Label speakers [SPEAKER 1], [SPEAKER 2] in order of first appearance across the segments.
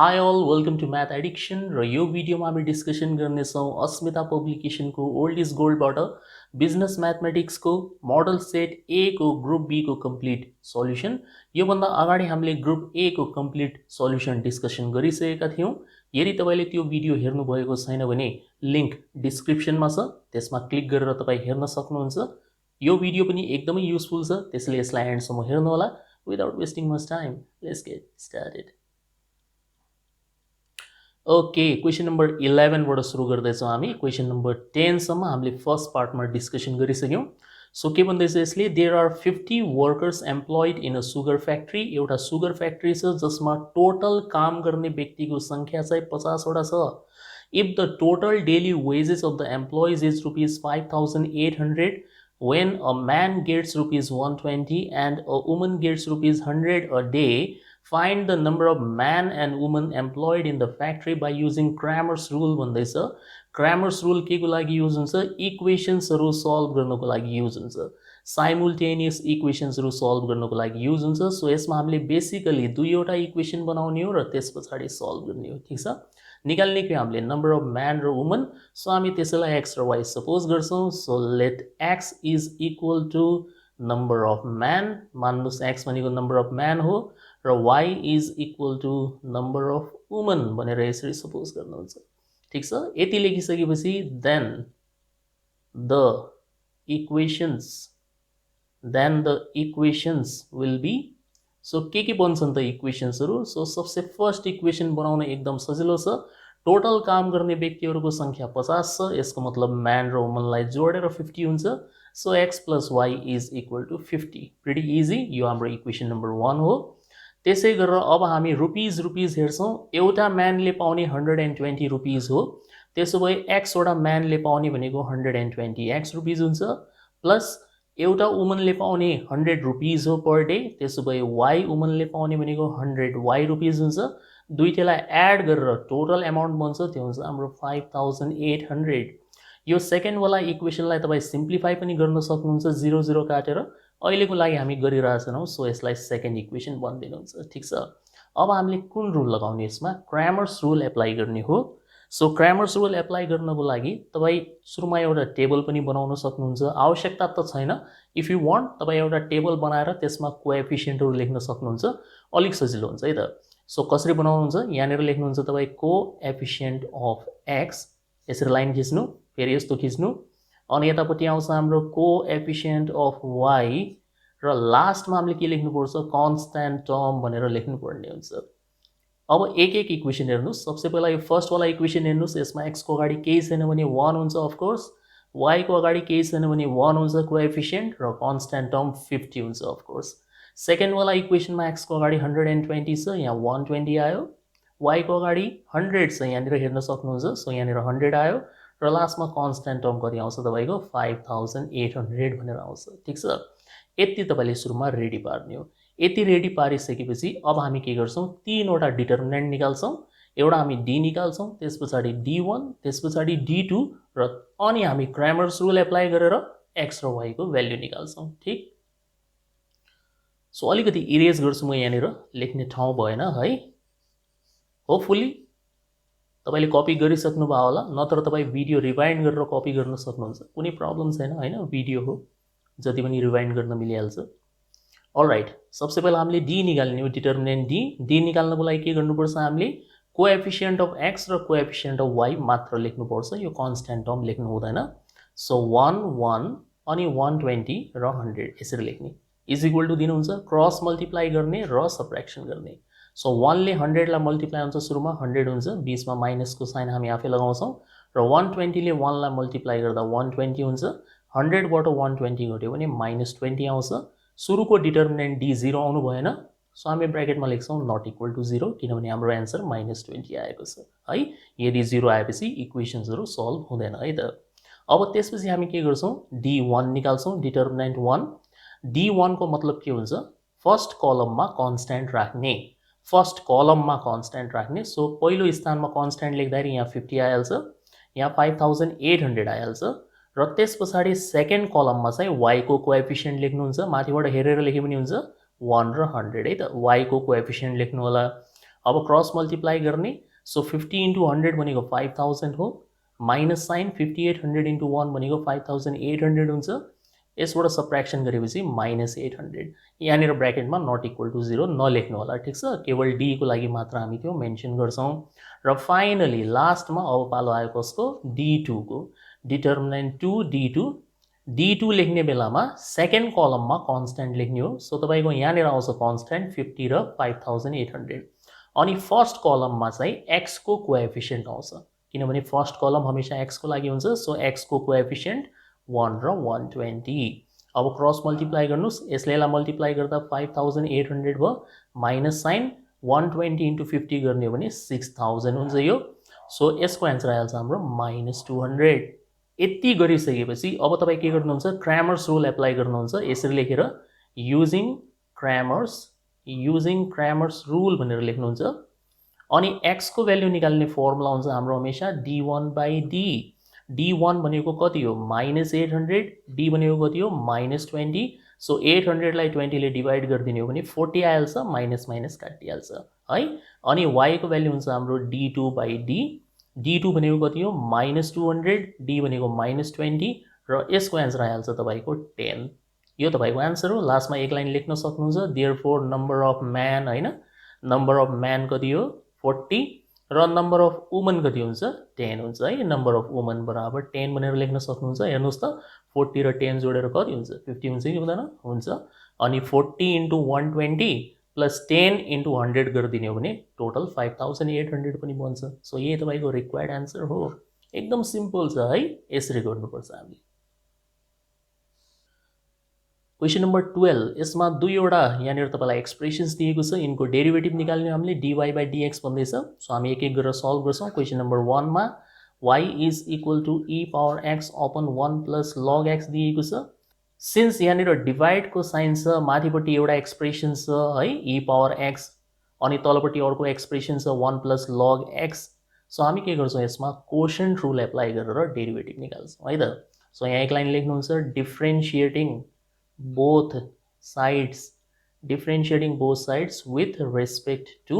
[SPEAKER 1] Hi all, welcome to Math Addiction र यो भिडियोमा हामी डिस्कसन गर्नेछौँ अस्मिता पब्लिकेसनको ओल्ड इज गोल्डबाट बिजनेस म्याथमेटिक्सको मोडल सेट ए को ग्रुप बी को कम्प्लिट सल्युसन। योभन्दा अगाडि हामीले ग्रुप ए को कम्प्लिट सल्युसन डिस्कसन गरिसकेका थियौँ। यदि तपाईले त्यो भिडियो हेर्नुभएको छैन भने लिंक डिस्क्रिप्सनमा छ, त्यसमा क्लिक गरेर तपाई हेर्न सक्नुहुन्छ। यो भिडियो पनि एकदमै युजफुल छ, त्यसैले यसलाई एन्डसम्म हेर्नुहोला। Without wasting much time, let's get started. Okay, question number 11 बाट सुरु गर्दैछौँ हामी। क्वेशन नंबर 10 सम्म हामीले फर्स्ट पार्टमा डिस्कसन गरिसक्यौँ। सो के भन्दैछ यसले, there are 50 workers employed in a sugar factory. एउटा सुगर फ्याक्ट्री छ जसमा टोटल काम गर्ने व्यक्तिको संख्या चाहिँ 50 वटा छ। If the total daily wages of the employees is ₹5,800 when a man gets ₹120 and a woman gets ₹100 a day, find the number of man and woman employed in the factory by using Cramer's rule भन्दैछ। Cramer's rule के को लागि use हुन्छ? इक्वेशन्सहरु solve गर्नको लागि use हुन्छ। Simultaneous इक्वेशन्सहरु solve गर्नको लागि युज हुन्छ। सो यसमा हामीले बेसिकली दुईवटा इक्वेशन बनाउने हो र त्यसपछि सल्भ गर्ने हो। ठीक छ, निकाल्ने के हामीले नम्बर अफ म्यान र वुमन। सो हामी त्यसैलाई एक्स र वाई सपोज गर्छौं। So let x is equal to number of man, मान्नुस् एक्स भनेको नम्बर अफ म्यान हो र y is equal to number of woman भनेर यसरी सपोज गर्नुहुन्छ। ठीक छ, यति लेखिसकेपछि then the equations will be. So के बन्छन् त इक्वेशन्सहरु? सो सबसे फर्स्ट इक्वेशन बनाउन एकदम सजिलो छ। टोटल काम गर्ने व्यक्तिहरुको संख्या 50 छ, यसको मतलब म्यान र वुमनलाई जोडेर 50 हुन्छ। So x plus y is equal to 50। Pretty easy, यो हाम्रो इक्वेशन नम्बर 1 हो। त्यसै गरेर अब हामी रुपीज हेर्छौं। एउटा म्यानले पाउने 120 रुपीज हो, त्यसो भए x वटा म्यानले पाउने भनेको 120x रुपीज हुन्छ, प्लस एउटा वुमनले पाउने 100 रुपीज हो पर डे, त्यसो भए y वुमनले पाउने भनेको 100y रुपीज हुन्छ। दुईटैलाई एड गरेर टोटल अमाउन्ट बन्छ, त्यो हुन्छ हाम्रो 5800। यो सेकेन्ड वाला इक्वेशनलाई तपाई सिम्प्लिफाई पनि गर्न सक्नुहुन्छ 0 0 काटेर। अहिलेको लागि हामी गरिरहेछौँ, सो यसलाई सेकेन्ड इक्वेशन बनिदिनुहुन्छ। ठीक छ, अब हामीले कुन रुल लगाउने? यसमा क्रामर्स रुल एप्लाई गर्ने हो। सो क्रामर्स रुल एप्लाई गर्नको लागि तपाई सुरुमा एउटा टेबल पनि बनाउन सक्नुहुन्छ। आवश्यकता त छैन, इफ यु वान्ट तपाई एउटा टेबल बनाएर त्यसमा कोएफिसिएन्टहरु लेख्न सक्नुहुन्छ, अलिक सजिलो हुन्छ है त। सो कसरी बनाउनुहुन्छ? यहाँनिर लेख्नुहुन्छ तपाई कोएफिसिएन्ट अफ x, यसरी लाइन खिच्नु, फेरि यस्तो खिच्नु, अनि यतापट्टि आउँछ हाम्रो कोएफिसिएन्ट अफ y र लास्टमा हामीले के लेख्नुपर्छ? कन्स्ट्यान्ट टर्म भनेर लेख्नुपर्ने हुन्छ। अब एक एक इक्वेशन हेर्नुस्। सबसे पहिला यो फर्स्ट वाला इक्वेशन हेर्नुस्। यसमा x को अगाडि केही छैन भने 1 हुन्छ अफ कोर्स, y को अगाडि केही छैन भने 1 हुन्छ कोएफिसिएन्ट, र कन्स्ट्यान्ट टर्म 50 हुन्छ अफ कोर्स। सेकेन्ड वाला इक्वेशनमा x को अगाडि 120 छ, यहाँ 120 आयो। y को अगाडि 100 छ, यहाँनिर हेर्न सक्नुहुन्छ। सो यहाँनिर 100 आयो र लास्टमा कन्स्ट्यान्ट टर्म कति आउँछ तपाईको? 5800 भनेर आउँछ। ठीक छ, यति तपाईले सुरुमा रेडी पार्ने हो। यति रेडी पारिसकेपछि अब हामी के गर्छौं? तीनवटा डिटर्मिनेन्ट निकाल्छौं। एउटा हामी d निकाल्छौं, त्यसपछि d1, त्यसपछि d2 र अनि हामी क्रामर्स रुल एप्लाई गरेर x र y को भ्यालु निकाल्छौं। ठीक, सो अलिकति इरेज गर्छु म, यहाँनिर लेख्ने ठाउँ भएन है। होपफुली तपाईले कपी गरिसक्नु भयो होला, नत्र तपाई भिडियो रिवाइन्ड गरेर कपी गर्न सक्नुहुन्छ, कुनै प्रब्लम छैन हैन, भिडियो हो, जति पनि रिवाइन्ड गर्न मिलिहाल्छ। अलराइट, सबसे पहिला हामीले d निकाल्ने हो, डिटर्मिनेन्ट d निकाल्नको लागि के गर्नुपर्छ? हामीले कोएफिसिएन्ट अफ x र कोएफिसिएन्ट अफ y मात्र लेख्नुपर्छ, यो कन्स्ट्यान्ट टर्म लेख्नु हुँदैन। सो 1 1 अनि 120 र 100 यसरी लेख्ने, इज इक्वल टु दिनुहुन्छ, क्रस मल्टिप्लाई गर्ने र सबट्र्याक्सन गर्ने। सो 1 ले 100 लाई मल्टिप्लाई हुन्छ, सुरुमा 100 हुन्छ, बीचमा माइनसको साइन हामी आफै लगाउँछौं, र 120 ले 1 लाई मल्टिप्लाई गर्दा 120 हुन्छ। 100 बाट 120 घट्यो भने -20 आउँछ। सुरुको डिटर्मिनेन्ट d 0 आउनु भएन, सो हामी ब्र्याकेटमा लेख्छौं नट इक्वल टु 0, किनभने हाम्रो आन्सर -20 आएको छ है। यदि 0 आएपछि इक्वेशन्सहरु सल्भ हुँदैन है त। अब त्यसपछि हामी के गर्छौं? d1 निकाल्छौं, determinant 1। d1 को मतलब के हुन्छ? फर्स्ट कलममा कन्स्ट्यान्ट राख्ने, फर्स्ट कलममा कन्स्ट्यान्ट राख्ने। सो पहिलो स्थानमा कन्स्ट्यान्ट लेख्दाखेरि यहाँ 50 आइहाल्छ, यहाँ 5800 आइहाल्छ, र त्यसपछि सेकेन्ड कलममा चाहिँ y को कोएफिसिएन्ट लेख्नुहुन्छ। माथिबाट हेरेर लेखे पनि हुन्छ, 1 र 100 है त। y को कोएफिसिएन्ट लेख्नु होला, अब क्रस मल्टिप्लाई गर्ने, सो 50 into 100 भनेको 5000 हो, माइनस साइन 5800 into 1 भनेको 5800 हुन्छ, यसबाट सब्ट्र्याक्सन गरेपछि -800, यहाँनिर ब्र्याकेटमा नट इक्वल टु 0 नलेख्नु होला, ठिक छ, केवल डी को लागि मात्र हामी त्यो मेन्सन गर्छौँ। र फाइनली लास्टमा अब पालो आयो कसको, D2 को, डिटर्मिनेन्ट 2 D2, D2 लेख्ने बेलामा सेकेन्ड कलममा कन्स्ट्यान्ट लेख्ने हो, सो तपाईँको यहाँनिर आउँछ कन्स्ट्यान्ट 50 र 5800, अनि फर्स्ट कलममा चाहिँ x को कोएफिसिएन्ट आउँछ, किनभने फर्स्ट कलम हमेशा x को लागि हुन्छ, सो x को कोएफिसिएन्ट 1 र 120। अब क्रस मल्टिप्लाई गर्नुस्, यसलाई मल्टिप्लाई गर्दा 5800 भयो, माइनस साइन 120 into 50 गर्ने हो भने 6000 हुन्छ यो, सो यसको एन्सर आइहाल्छ हाम्रो -200। यति गरिसकेपछि अब तपाईँ के गर्नुहुन्छ, क्रैमर्स रुल एप्लाई गर्नुहुन्छ, यसरी लेखेर युजिङ क्रैमर्स रुल भनेर लेख्नुहुन्छ, अनि x को भ्यालु निकाल्ने फर्मुला हुन्छ हाम्रो हमेशा d1/d, d1 भनेको कति हो -800, d भनेको कति हो -20, सो 800 लाई 20 ले डिवाइड गरिदिने हो भने 40 आइहाल्छ, माइनस माइनस काटिहाल्छ है। अनि y को भ्यालु हुन्छ हाम्रो d2/d, d2 भनेको कति हो -200, d भनेको -20, र यसको एन्सर आइहाल्छ तपाईँको 10। यो तपाईँको एन्सर हो। लास्टमा एक लाइन लेख्न सक्नुहुन्छ, देयरफोर नम्बर अफ म्यान, होइन, नम्बर अफ म्यान कति हो 40, र नम्बर अफ वुमन कति हुन्छ 10 हुन्छ है, नम्बर अफ वुमन बराबर 10 भनेर लेख्न सक्नुहुन्छ। हेर्नुहोस् त 40 र 10 जोडेर कति हुन्छ 50 हुन्छ कि हुँदैन, हुन्छ, अनि 40 into 120 प्लस 10 into 100 गरिदिने हो भने टोटल 5800 पनि बन्छ। सो यही तपाईँको रिक्वायर्ड एन्सर हो, एकदम सिम्पल छ है, यसरी गर्नुपर्छ हामीले। क्वेसन नम्बर 12, यसमा दुईवटा यहाँनिर तपाईँलाई एक्सप्रेसन्स दिएको छ, यिनको डेरिभेटिभ निकाल्ने हामीले dy/dx भन्दैछ, सो हामी एक एक गरेर सल्भ गर्छौँ। क्वेसन नम्बर 1 मा y is equal to e⁻x upon 1 plus log x दिएको छ। सिन्स यहाँनिर डिभाइडको साइन छ, माथिपट्टि एउटा एक्सप्रेसन छ है e⁻x, अनि तलपट्टि अर्को एक्सप्रेसन छ 1 प्लस log x, सो हामी के गर्छौँ यसमा कोशेन्ट रुल एप्लाई गरेर डेरिभेटिभ निकाल्छौँ है त। सो यहाँ एक लाइन लेख्नुहुन्छ, differentiating both sides with respect to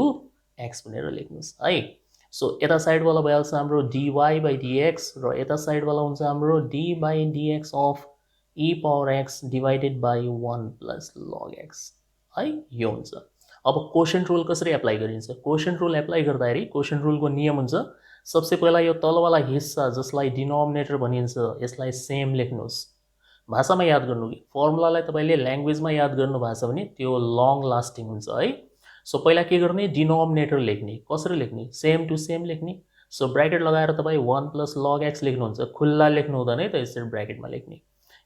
[SPEAKER 1] x भनेर लेख्नुस् है। सो यता साइड वाला भइहाल्छ हाम्रो dy/dx, र यता साइड वाला हुन्छ हाम्रो d/dx of e⁻x divided by 1 plus log x है, यो हुन्छ। अब कोशेन्ट रुल कसरी एप्लाई गरिन्छ, कोशेन्ट रुल एप्लाई गर्दाखेरि कोशेन्ट रुलको नियम हुन्छ, सबसे पहिला यो तलवाला हिस्सा जसलाई डिनोमिनेटर भनिन्छ यसलाई सेम लेख्नुहोस्। भाषामा याद गर्नु कि फर्मुलालाई तपाईँले ल्याङ्ग्वेजमा याद गर्नुभएको छ भने त्यो लङ लास्टिङ हुन्छ है। सो पहिला के गर्ने, डिनोमिनेटर लेख्ने, कसरी लेख्ने, सेम टु सेम लेख्ने। सो ब्र्याकेट लगाएर तपाईँ 1 प्लस log x लेख्नुहुन्छ, खुल्ला लेख्नु हुँदैन है त, यसरी ब्र्याकेटमा लेख्ने,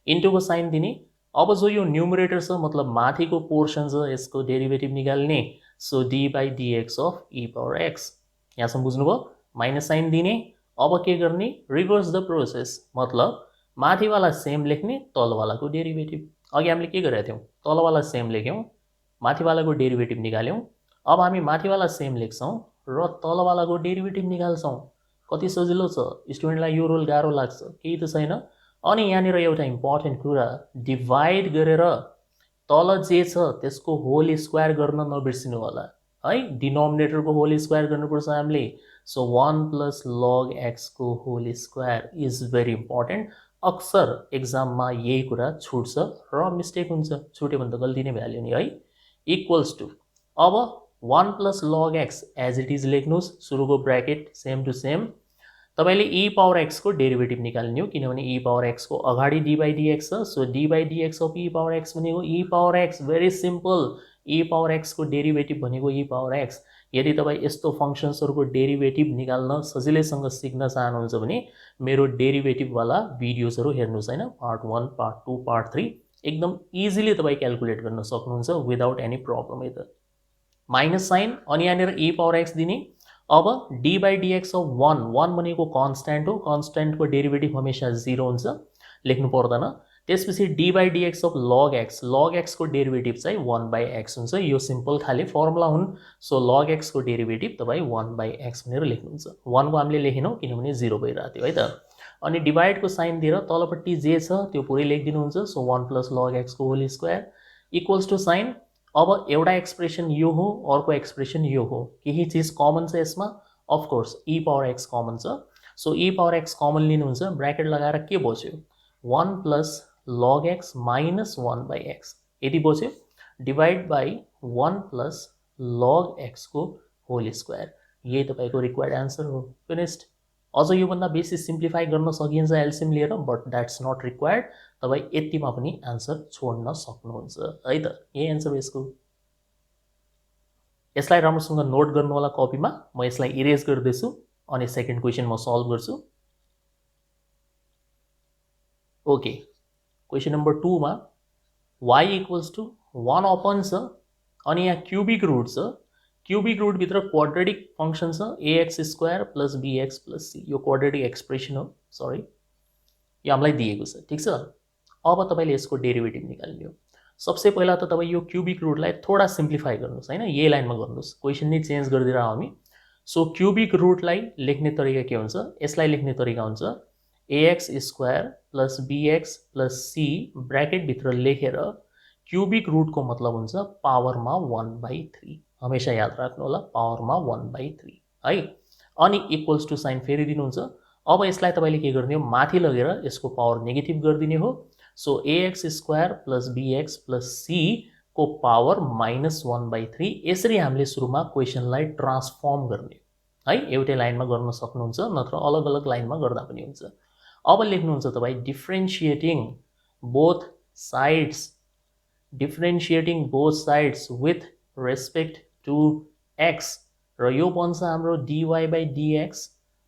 [SPEAKER 1] इन्टुको साइन दिने। अब जो यो न्युमरेटर छ मतलब माथिको पोर्सन छ यसको डेरिभेटिभ निकाल्ने, सो d/dx अफ e⁻x, यहाँसम्म बुझ्नुभयो, माइनस साइन दिने। अब के गर्ने, रिभर्स द प्रोसेस, मतलब माथिवाला सेम लेख्ने, तलवालाको डेरिभेटिभ। अघि हामीले के गरेका थियौँ, तलवाला सेम लेख्यौँ, माथिवालाको डेरिभेटिभ निकाल्यौँ। अब हामी माथिवाला सेम लेख्छौँ र तलवालाको डेरिभेटिभ निकाल्छौँ। कति सजिलो छ, स्टुडेन्टलाई यो रोल गाह्रो लाग्छ, केही त छैन। अनि यहाँनिर एउटा इम्पोर्टेन्ट कुरा, डिभाइड गरेर तल जे छ त्यसको होल स्क्वायर गर्न नबिर्सिनु होला है, डिनोमिनेटरको होल स्क्वायर गर्नुपर्छ हामीले। सो 1 प्लस log x को whole square is very important. अक्सर एक्जाममा यही कुरा छुट्छ र मिस्टेक हुन्छ, छुट्यो भने त गल्ती नै भइहाल्यो नि है। इक्वल्स टु, अब 1 plus log x as it is लेख्नुहोस्, सुरुको ब्र्याकेट सेम टु सेम। तपाईँले e⁻x को डेरिभेटिभ निकाल्ने हो, किनभने e⁻x को अगाडि d/dx छ, सो d/dx अफ e⁻x भनेको e⁻x, भेरी सिम्पल, e⁻x को डेरिभेटिभ भनेको e⁻x। यदि तपाईँ यस्तो फङ्सन्सहरूको डेरिभेटिभ निकाल्न सजिलैसँग सिक्न चाहनुहुन्छ भने मेरो डेरिभेटिभवाला भिडियोजहरू हेर्नुहोस् होइन, पार्ट 1, पार्ट 2, पार्ट 3, एकदम इजिली तपाईँ क्यालकुलेट गर्न सक्नुहुन्छ विदाउट एनी प्रब्लम है त। माइनस साइन, अनि यहाँनिर e⁻x दिने। अब d/dx अफ 1 भनेको कन्स्ट्यान्ट हो, कन्स्ट्यान्टको डेरिभेटिभ हमेशा 0 हुन्छ, लेख्नु पर्दैन। त्यसपछि d/dx अफ log x को डेरिभेटिभ चाहिँ 1/x हुन्छ, यो सिम्पल खाले फर्मुला हुन्। सो log x को डेरिभेटिभ तपाईँ 1/x भनेर लेख्नुहुन्छ। 1 को हामीले लेखेनौँ किनभने 0 भइरहेको थियो है त। अनि डिभाइडको साइन दिएर तलपट्टि जे छ त्यो पुरै लेखिदिनुहुन्छ, सो 1 प्लस log x को whole square equals to sine. अब एउटा एक्सप्रेसन यो हो, अर्को एक्सप्रेसन यो हो, केही चिज कमन छ यसमा, of course e power x common छ। So e power x common लिनुहुन्छ, ब्र्याकेट लगाएर के बच्यो 1 plus log x minus 1 by x, यति बच्यो, डिभाइड बाई 1 प्लस लग एक्सको होल स्क्वायर। यही तपाईँको रिक्वायर्ड एन्सर हो। फिनिस्ड। अझ योभन्दा बेसी सिम्प्लिफाई गर्न सकिन्छ एलसिएम लिएर, बट द्याट्स नट रिक्वायर्ड। तपाईँ यतिमा पनि आन्सर छोड्न सक्नुहुन्छ है त। यही एन्सर हो यसको। यसलाई राम्रोसँग नोट गर्नु होला कपीमा। म यसलाई इरेज गर्दैछु अनि सेकेन्ड क्वेसन म सल्भ गर्छु। ओके, क्वेसन नम्बर 2 मा y इक्वल्स टू 1 अपन छ अनि यहाँ क्युबिक रुट छ। क्युबिक रुट भित्र क्वाड्रेटिक फंक्शन छ ax square plus bx plus c। यो क्वाड्रेटिक एक्सप्रेसन हो, सरी यो हामीलाई दिएको छ, ठीक छ। अब तपाईले यसको डेरिभेटिभ निकाल्नु हो। सबसे पहिला त तपाई यो क्युबिक रुटलाई थोड़ा सिम्प्लिफाई गर्नुस् हैन, यही लाइनमा गर्नुस्, क्वेसन नै चेन्ज गरिदिएर हामी। सो क्युबिक रुटलाई लेख्ने तरिका के हुन्छ, यसलाई लेख्ने तरिका हुन्छ ax square plus bx plus c bracket भित्र लेखेर क्युबिक रुटको मतलब हुन्छ पावरमा 1/3। हमेशा याद राख्नु होला, पावरमा 1/3 है। अनि इक्वल्स टू साइन फेरि दिनुहुन्छ। अब यसलाई तपाईले के गर्ने हो, माथि लगेर यसको पावर नेगेटिभ गरिदिने हो। So ax square plus bx plus c को पावर माइनस 1/3। यसरी हामीले सुरुमा क्वेसनलाई ट्रान्सफर्म गर्ने है। एउटै लाइनमा गर्न सक्नुहुन्छ, नत्र अलग अलग लाइनमा गर्दा पनि हुन्छ। अब लेख्नुहुन्छ तपाई differentiating both sides, differentiating both sides with respect to x, र यो बन्छ हाम्रो dy by dx,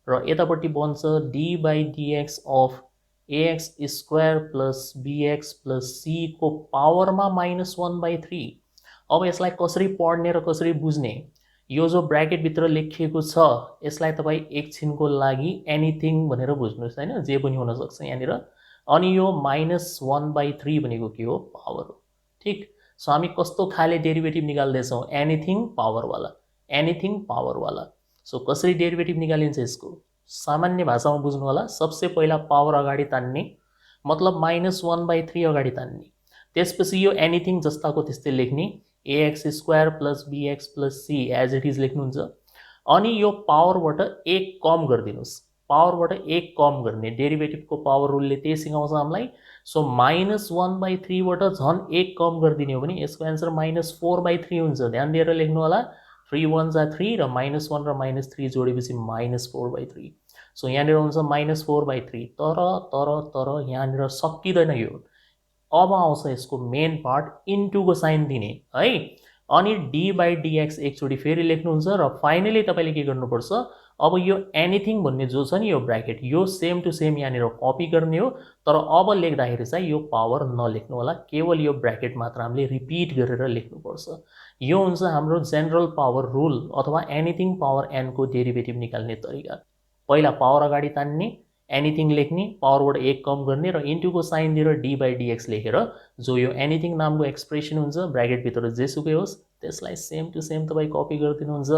[SPEAKER 1] र यतापट्टि बन्छ d by dx of ax square plus bx plus c को पावरमा माइनस 1/3। अब यसलाई कसरी पढ्ने र कसरी बुझ्ने, यो जो ब्रैकेट भित्र लेखिएको छ यसलाई तपाई एकछिनको लागि एनीथिङ भनेर बुझ्नुस् हैन, जे पनि हुन सक्छ यहाँनिर। अनि यो माइनस 1/3 भनेको के हो, पावर हो, ठीक। सो हामी कस्तो खाले डेरिभेटिभ निकाल्दैछौँ, एनीथिङ पावर वाला, एनीथिङ पावर वाला। सो कसरी डेरिभेटिभ निकालिन्छ यसको, सामान्य भाषामा बुझ्नु होला। सबसे पहिला पावर अगाडि तान्ने, मतलब माइनस 1/3 अगाडि तान्ने, त्यसपछि यो एनीथिङ जस्ताको त्यस्तै लेख्ने, ax square plus bx plus c as it is लेख्नुहुन्छ। अनि यो पावरबाट 1 कम गरिदिनुस्, पावरबाट 1 कम गर्ने, डेरिभेटिभको पावर रुलले त्यही सिकाउँछ हामीलाई। सो माइनस 1/3 बाट झन् 1 कम गरिदिने हो भने यसको एन्सर माइनस 4/3 हुन्छ। ध्यान दिएर लेख्नु होला, 3 1 जा 3 र माइनस 1 र माइनस 3 जोडेपछि माइनस 4/3। सो यहाँनिर हुन्छ माइनस 4/3। तर तर तर यहाँनिर सकिँदैन यो। अब आउँछ यसको मेन पार्ट, इन्टुको साइन दिने है। अनि d by dx एकचोटि फेरि लेख्नुहुन्छ र फाइनली तपाईले के गर्नुपर्छ, अब यो एनीथिङ भन्ने जो छ नि यो ब्रैकेट, यो सेम टु सेम यहाँनिर कपी गर्ने हो। तर अब लेख्दाखेरि चाहिँ यो पावर नलेख्नु होला, केवल यो ब्रैकेट मात्र हामीले रिपिट गरेर लेख्नुपर्छ। यो हुन्छ हाम्रो जेनरल पावर रुल अथवा एनीथिङ पावर n को डेरिभेटिभ निकाल्ने तरिका। पहिला पावर अगाडि तान्ने, एनीथिङ लेख्ने, पावरबाट 1 कम गर्ने र इन्टुको साइन दिएर d by dx लेखेर जो यो एनीथिङ नामको एक्सप्रेसन हुन्छ ब्रैकेट भित्र जेसुकै होस् त्यसलाई सेम टु सेम तपाईँ कपी गरिदिनुहुन्छ।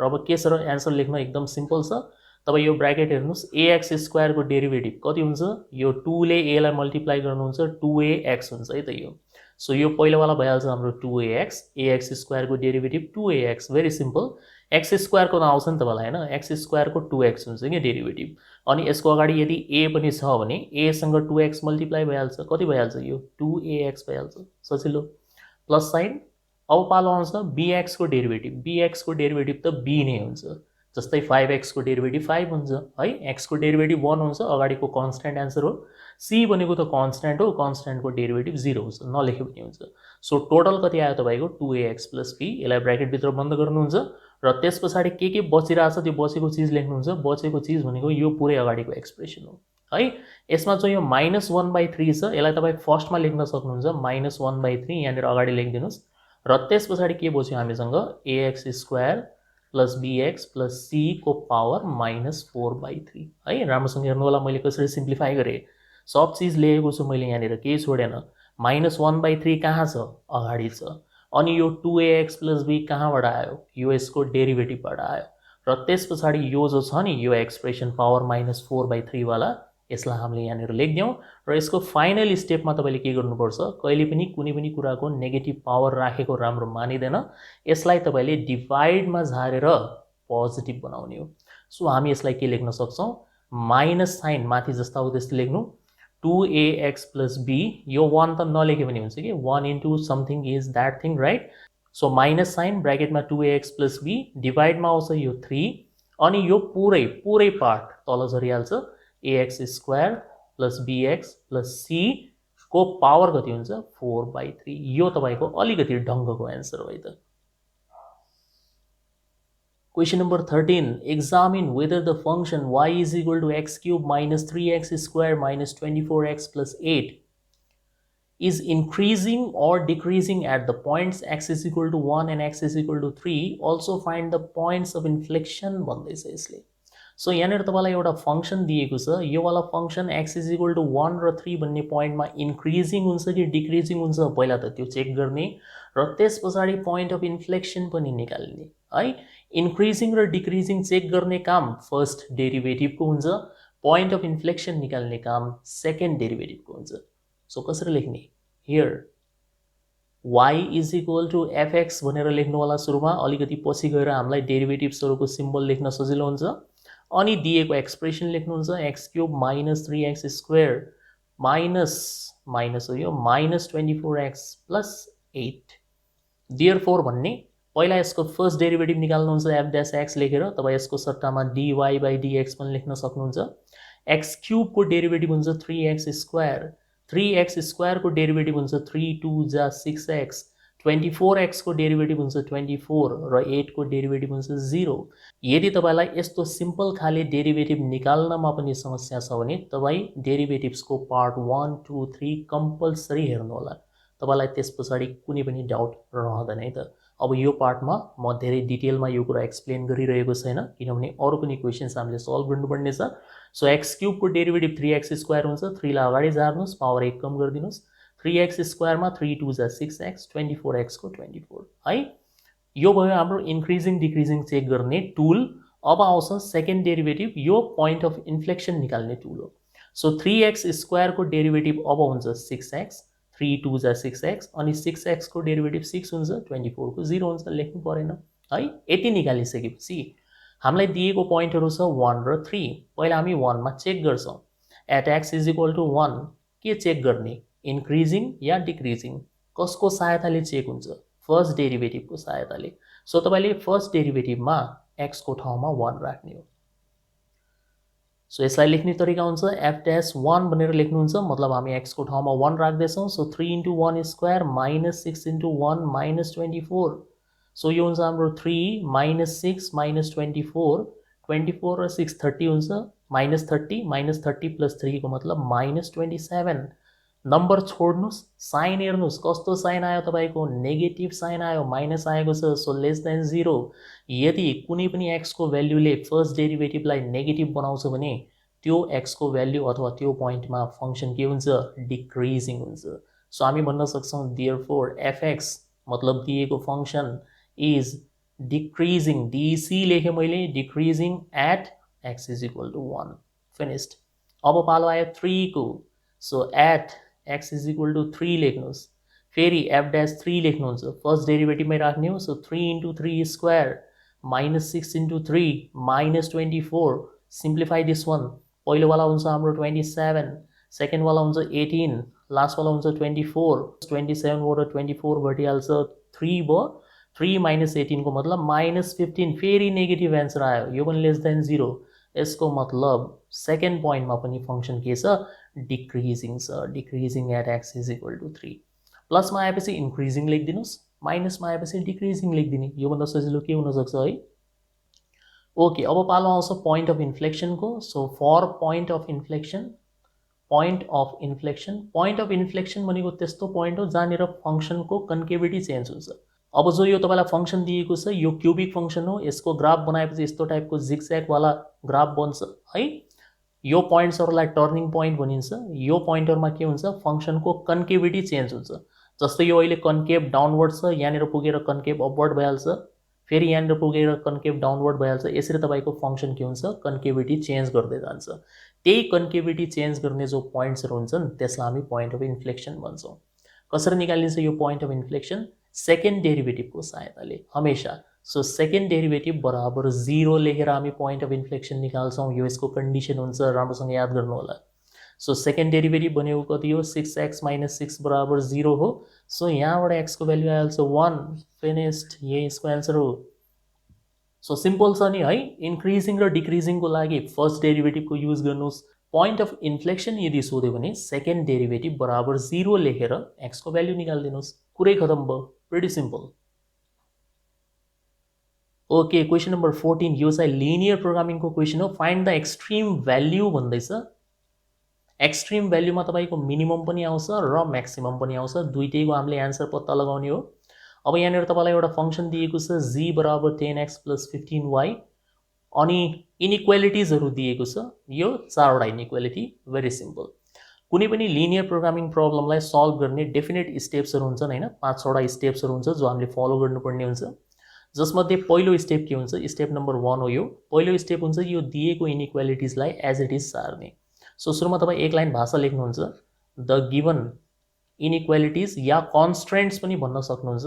[SPEAKER 1] र अब के छ र एन्सर लेख्न एकदम सिम्पल छ। तपाईँ यो ब्रैकेट हेर्नुहोस्, ax स्क्वायरको डेरिभेटिभ कति हुन्छ, यो 2 ले a लाई मल्टिप्लाई गर्नुहुन्छ 2ax हुन्छ है त यो। सो यो पहिलावाला भइहाल्छ हाम्रो 2ax, ax स्क्वायरको derivative 2ax, very simple. X स्क्वायरको त आउँछ नि तपाईँलाई हैन, एक्स स्क्वायरको 2x हुन्छ कि डेरिभेटिभ। अनि यसको अगाडि यदि a पनि छ भने a सँग 2x मल्टिप्लाई भइहाल्छ, कति भइहाल्छ यो 2ax भइहाल्छ, सजिलो। Plus sign. अब पालो आउँछ bx को डेरिभेटिभ, bx को डेरिभेटिभ त b नै हुन्छ, जस्तै 5x को डेरिभेटिभ 5 हुन्छ है, x को डेरिभेटिभ 1 हुन्छ, अगाडिको कन्स्ट्यान्ट एन्सर हो। c भनेको त कन्स्ट्यान्ट हो, कन्स्ट्यान्टको डेरिभेटिभ 0 हुन्छ, नलेखे पनि हुन्छ। सो टोटल कति आयो तपाईको 2ax प्लस b, यसलाई ब्रैकेट भित्र बन्द गर्नुहुन्छ र त्यस पछाडि के बचिरहेछ त्यो बचेको चीज लेख्नुहुन्छ। बचेको चीज भनेको यो पुरै अगाडिको एक्सप्रेसन हो है। यसमा चाहिँ यो माइनस 1/3 छ, यसलाई तपाईँ फर्स्टमा लेख्न सक्नुहुन्छ माइनस 1/3, यहाँनिर अगाडि लेखिदिनुस्। र त्यस पछाडि के बच्यो हामीसँग ax square plus bx plus c को पावर माइनस 4/3 है। राम्रोसँग हेर्नु होला मैले कसरी सिम्प्लिफाई गरेँ, सब चीज लेखेको छु मैले यहाँनिर, केही छोडेन। माइनस 1/3 कहाँ छ, अगाडि छ। अनि यो 2ax प्लस b कहाँबाट आयो, यो यसको डेरिभेटिभबाट आयो। र त्यस पछाडि यो जो छ नि यो एक्सप्रेसन पावर माइनस 4/3 वाला, यसलाई हामीले यहाँनिर लेखिदियौँ र यसको फाइनल स्टेपमा तपाईँले के गर्नुपर्छ, कहिले पनि कुनै पनि कुराको नेगेटिभ पावर राखेको राम्रो मानिँदैन, यसलाई तपाईँले डिभाइडमा झारेर पोजिटिभ बनाउने हो। सो हामी यसलाई के लेख्न सक्छौँ, माइनस साइन माथि जस्ता हो त्यस्तै लेख्नु, 2ax प्लस b, यो 1 त नलेखे पनि हुन्छ कि 1 into something is that thing, right. So minus sine ब्र्याकेटमा 2ax प्लस b, डिभाइडमा आउँछ यो 3, अनि यो पुरै पार्ट तल झरिहाल्छ, ax square plus bx plus c को पावर कति हुन्छ, 4/3। यो तपाईँको अलिकति ढङ्गको एन्सर हो है त। Question number 13. Examine whether the function y is equal to x cube minus 3x square minus 24x plus 8 is increasing or decreasing at the points x is equal to 1 and x is equal to 3. Also find the points of inflection भन्दैछ यसले। So यहाँनिर तपाईँलाई एउटा function दिएको छ, यो वाला function x is equal to 1 र 3 भन्ने पोइन्टमा इन्क्रिजिङ हुन्छ कि डिक्रिजिङ हुन्छ पहिला त त्यो चेक गर्ने, र त्यस पछाडि पोइन्ट अफ इन्फ्लेक्सन पनि निकाल्ने है। इन्क्रिजिङ र डिक्रिजिङ चेक गर्ने काम फर्स्ट डेरिभेटिभको हुन्छ, पोइन्ट अफ इन्फ्लेक्सन निकाल्ने काम सेकेन्ड डेरिभेटिभको हुन्छ। सो कसरी लेख्ने, here y is equal to fx भनेर लेख्नु होला सुरुमा, अलिकति पछि गएर हामीलाई डेरिभेटिभ्सहरूको सिम्बल लेख्न सजिलो हुन्छ। अनि दिएको एक्सप्रेसन लेख्नुहुन्छ x cube minus 3x square minus हो यो माइनस 24x प्लस 8। देयरफोर भन्ने पहिला यसको फर्स्ट डेरिभेटिभ निकाल्नुहुन्छ f डैश x लेखेर, तपाईँ यसको सट्टामा dy बाई dx पनि लेख्न सक्नुहुन्छ। x क्यूब को डेरिभेटिभ हुन्छ 3x स्क्वायर, 3x स्क्वायर को डेरिभेटिभ हुन्छ 3 2 जा 6x, 24x को डेरिभेटिभ हुन्छ 24 र 8 को डेरिभेटिभ हुन्छ 0। यदि तपाईलाई यस्तो सिम्पल खाले डेरिभेटिभ निकाल्नमा पनि समस्या छ भने तपाईँ डेरिभेटिभ्सको पार्ट 1 2 3 कम्पल्सरी हेर्नु होला, तपाईलाई त्यस पछाडि कुनै पनि डाउट रहँदैन है त। अब यो पार्टमा म धेरै डिटेलमा यो कुरा एक्सप्लेन गरिरहेको छैन, किनभने अरु पनि क्वेशन्स हामीले सल्भ गर्नुपर्ने छ। सो x क्यूब को डेरिभेटिभ 3x स्क्वायर हुन्छ, 3 लाई अगाडि झार्नुस्, पावर 1 कम गरिदिनुस्, 3x स्क्वायर मा 3 2 जा 6x, 24x को 24 है। यो भयो हाम्रो इन्क्रिजिङ डिक्रिजिङ चेक गर्ने टुल। अब आउँछ सेकेन्ड डेरिभेटिभ, यो पोइन्ट अफ इन्फ्लेक्सन निकाल्ने टुल हो। सो 3x स्क्वायर को डेरिभेटिभ अब हुन्छ 6x, 3 2 जा 6x, अनि 6x को डेरिभेटिभ 6 हुन्छ, 24 को 0 हुन्छ, लेख्नु परेन है। यति निकालिसकेपछि हामीलाई दिएको पोइन्टहरु छ 1 र 3। पहिला हामी 1 मा चेक गर्छौं, at x is equal to 1 के चेक गर्ने, इन्क्रिजिङ या डिक्रिजिङ, कसको सहायताले चेक हुन्छ, फर्स्ट डेरिभेटिभको सहायताले। सो तपाईले फर्स्ट डेरिभेटिभमा x को ठाउँमा 1 राख्ने हो। सो यसलाई लेख्ने तरिका हुन्छ f डैश 1 भनेर लेख्नुहुन्छ, मतलब हामी x को ठाउँमा 1 राख्दै छौं। So 3 into 1 square minus 6 into 1 minus 24। So यो हुन्छ हाम्रो 3 माइनस 6 माइनस 24, 24 र 6 30 हुन्छ, माइनस 30 प्लस 3 को मतलब माइनस 27। नम्बर छोड्नुस्, साइन हेर्नुस्, कस्तो साइन आयो तपाईको, नेगेटिभ साइन आयो, माइनस आएको छ। So less than 0। यदि कुनै पनि x को भ्यालुले फर्स्ट डेरिभेटिभलाई नेगेटिभ बनाउँछ भने त्यो x को भ्यालु अथवा त्यो पोइन्टमा फंक्सन के हुन्छ, डिक्रिजिङ हुन्छ। सो हामी भन्न सक्छौं देयरफोर fx मतलब दिएको फंक्सन इज डिक्रिजिङ, dc लेखे मैले, decreasing at x is equal to 1। Finished. अब पालो आयो 3 को। So at x is equal to 3 लेख्नुस्, फेरि f डैश 3 लेख्नुहुन्छ, फर्स्ट डेरिभेटिभमै राख्ने हो। So 3 into 3 square minus 6 into 3 minus 24। Simplify this one, पहिलो वाला हुन्छ हाम्रो 27, सेकेन्ड वाला हुन्छ 18, लास्ट वाला हुन्छ 24। 27 बाट 24 घटिहाल्छ, 3 भयो, 3 माइनस 18 को मतलब माइनस 15। फेरि नेगेटिभ एन्सर आयो, यो पनि लेस देन 0। यसको मतलब सेकेन्ड पोइन्टमा पनि फंक्सन के छ, डिक्रिजिङ छ, decreasing at x is equal to 3। प्लसमा आएपछि इन्क्रिजिङ लेखिदिनुस्, माइनसमा आएपछि डिक्रिजिङ लेखिदिने, यो भन्दा सजिलो के हुन सक्छ है। ओके, अब पालो आउँछ पोइन्ट अफ इन्फ्लेक्सनको। So for point of inflection, point of inflection भनेको त्यस्तो पोइन्ट हो जहाँनिर फंक्सनको कन्केभिटी चेन्ज हुन्छ। अब जो यो तपाईलाई फंक्सन दिएको छ यो क्यूबिक फंक्सन हो, यसको ग्राफ बनाएपछि यस्तो टाइपको जिगज्याग वाला ग्राफ बन्छ है। यो पोइन्ट्सहरुलाई टर्निङ पोइन्ट भनिन्छ। यो पोइन्टहरुमा के हुन्छ, फंक्सनको कन्केभिटी चेन्ज हुन्छ। जस्तै यो अहिले कन्केभ डाउनवर्ड छ, यहाँनिर पुगेर कन्केभ अपवर्ड भइहाल्छ, फेरि यहाँनिर पुगेर कन्केभ डाउनवर्ड भइहाल्छ। यसरी तपाईँको फङ्सन के हुन्छ, कन्केभिटी चेन्ज गर्दै जान्छ। त्यही कन्केभिटी चेन्ज गर्ने जो पोइन्ट्सहरू हुन्छन् त्यसलाई हामी पोइन्ट अफ इन्फ्लेक्सन भन्छौँ। कसरी निकालिन्छ यो पोइन्ट अफ इन्फ्लेक्सन? सेकेन्ड डेरिभेटिभको सहायताले हमेशा। सो सेकेन्ड डेरिभेटिभ बराबर 0 लेखेर हामी पोइन्ट अफ इन्फ्लेक्सन निकाल्छौँ। यो यसको कन्डिसन हुन्छ, राम्रोसँग याद गर्नु होला। सो सेकेन्ड डेरिभेटिभ भनेको कति हो? 6x - 6 बराबर 0 हो। सो यहाँबाट x को भ्यालु आइहाल्छ 1। फिनिस्ड, यही यसको एन्सर हो। सो सिम्पल छ नि है। इन्क्रिजिङ र डिक्रिजिङको लागि फर्स्ट डेरिभेटिभको युज गर्नुहोस्। पोइन्ट अफ इन्फ्लेक्सन यदि सोध्यो भने सेकेन्ड डेरिभेटिभ बराबर 0 लेखेर x को भ्यालु निकालिदिनुहोस्। कुरै खतम भयो। Pretty simple. Okay, question number 14 यो चाहिँ लिनियर प्रोग्रामिङको क्वेसन हो। फाइन्ड द एक्सट्रिम भ्याल्यु भन्दैछ। एक्सट्रिम भ्याल्युमा तपाईँको मिनिमम पनि आउँछ र म्याक्सिमम पनि आउँछ। दुईटैको हामीले एन्सर पत्ता लगाउने हो। अब यहाँनिर तपाईँलाई एउटा फङ्सन दिएको छ g बराबर 10x + 15y। अनि इनइक्वालिटिजहरू दिएको छ। यो 4वटा इनइक्वालिटी। Very simple. कुनै पनि लिनियर प्रोग्रामिङ प्रब्लमलाई सल्भ गर्ने डेफिनेट स्टेप्सहरू हुन्छन् हैन। 5-6वटा स्टेप्सहरू हुन्छ जो हामीले फलो गर्नुपर्ने हुन्छ। जसमध्ये पहिलो स्टेप के हुन्छ? स्टेप नम्बर 1 हो यो। पहिलो स्टेप हुन्छ यो दिएको इनइक्वालिटिजलाई एज इट इज सार्ने। सो सुरुमा तपाईँ एक लाइन भाषा लेख्नुहुन्छ। द गिवन इनइक्वालिटिज या कन्स्ट्रेन्ट्स पनि भन्न सक्नुहुन्छ।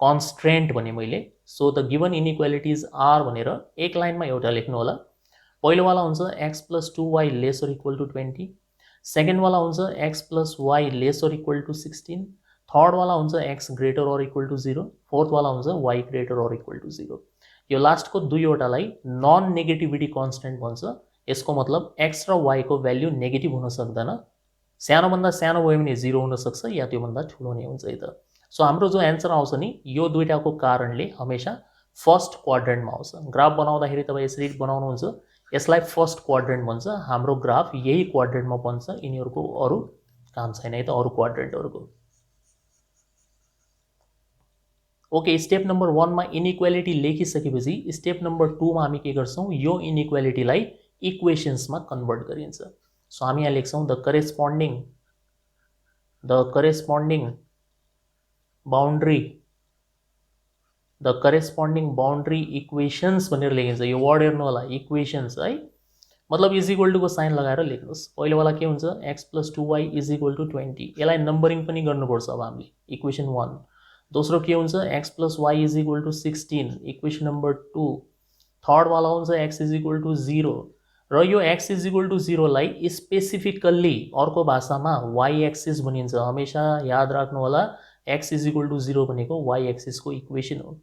[SPEAKER 1] कन्स्ट्रेन्ट भने मैले। सो द गिवन इनइक्वालिटिज आर भनेर एक लाइनमा एउटा लेख्नु होला। पहिलोवाला हुन्छ x + 2y <= 20। सेकेन्डवाला हुन्छ x + y <= 16। थर्डवाला हुन्छ x > 0। फोर्थवाला हुन्छ y > 0। यो लास्टको दुईवटालाई नन नेगेटिभिटी कन्स्टेन्ट भन्छ। यसको मतलब x र y को भ्याल्यु नेगेटिभ हुन सक्दैन। सानोभन्दा सानो भयो भने 0 हुन सक्छ या त्योभन्दा ठुलो नै हुन्छ है त। सो हाम्रो जो एन्सर आउँछ नि यो दुईटाको कारणले हमेशा फर्स्ट क्वाड्रेन्टमा आउँछ। ग्राफ बनाउँदाखेरि तपाईँ यसरी बनाउनुहुन्छ। यसलाई फर्स्ट क्वाड्रेन्ट भन्छ। हाम्रो ग्राफ यही क्वाड्रेन्टमा बन्छ। यिनीहरूको अरू काम छैन है त, अरू क्वाड्रेन्टहरूको। ओके, स्टेप नम्बर 1 मा इनइक्वालिटी लेखिसकेपछि स्टेप नम्बर 2 मा हामी के गर्छौँ? यो इनइक्वालिटीलाई इक्वेशन्समा कन्भर्ट गरिन्छ। सो हामी यहाँ लेख्छौँ द करेस्पोन्डिङ बाउन्ड्री इक्वेशन्स भनेर लेखिन्छ। यो वर्ड हेर्नु होला, इक्वेशन्स है। मतलब इजिक्वल टुको साइन लगाएर लेख्नुहोस्। पहिलोवाला के हुन्छ? x + 2y = 20। यसलाई नम्बरिङ पनि गर्नुपर्छ अब हामीले। इक्वेसन 1। दोस्रो के हुन्छ? x + y = 16। Equation number 2। थर्डवाला हुन्छ x = 0। र यो x = 0 लाई स्पेसिफिकल्ली अर्को भाषामा y एक्सिस भनिन्छ। हमेशा याद राख्नु होला, x = 0 भनेको y एक्सिसको इक्वेसन हो।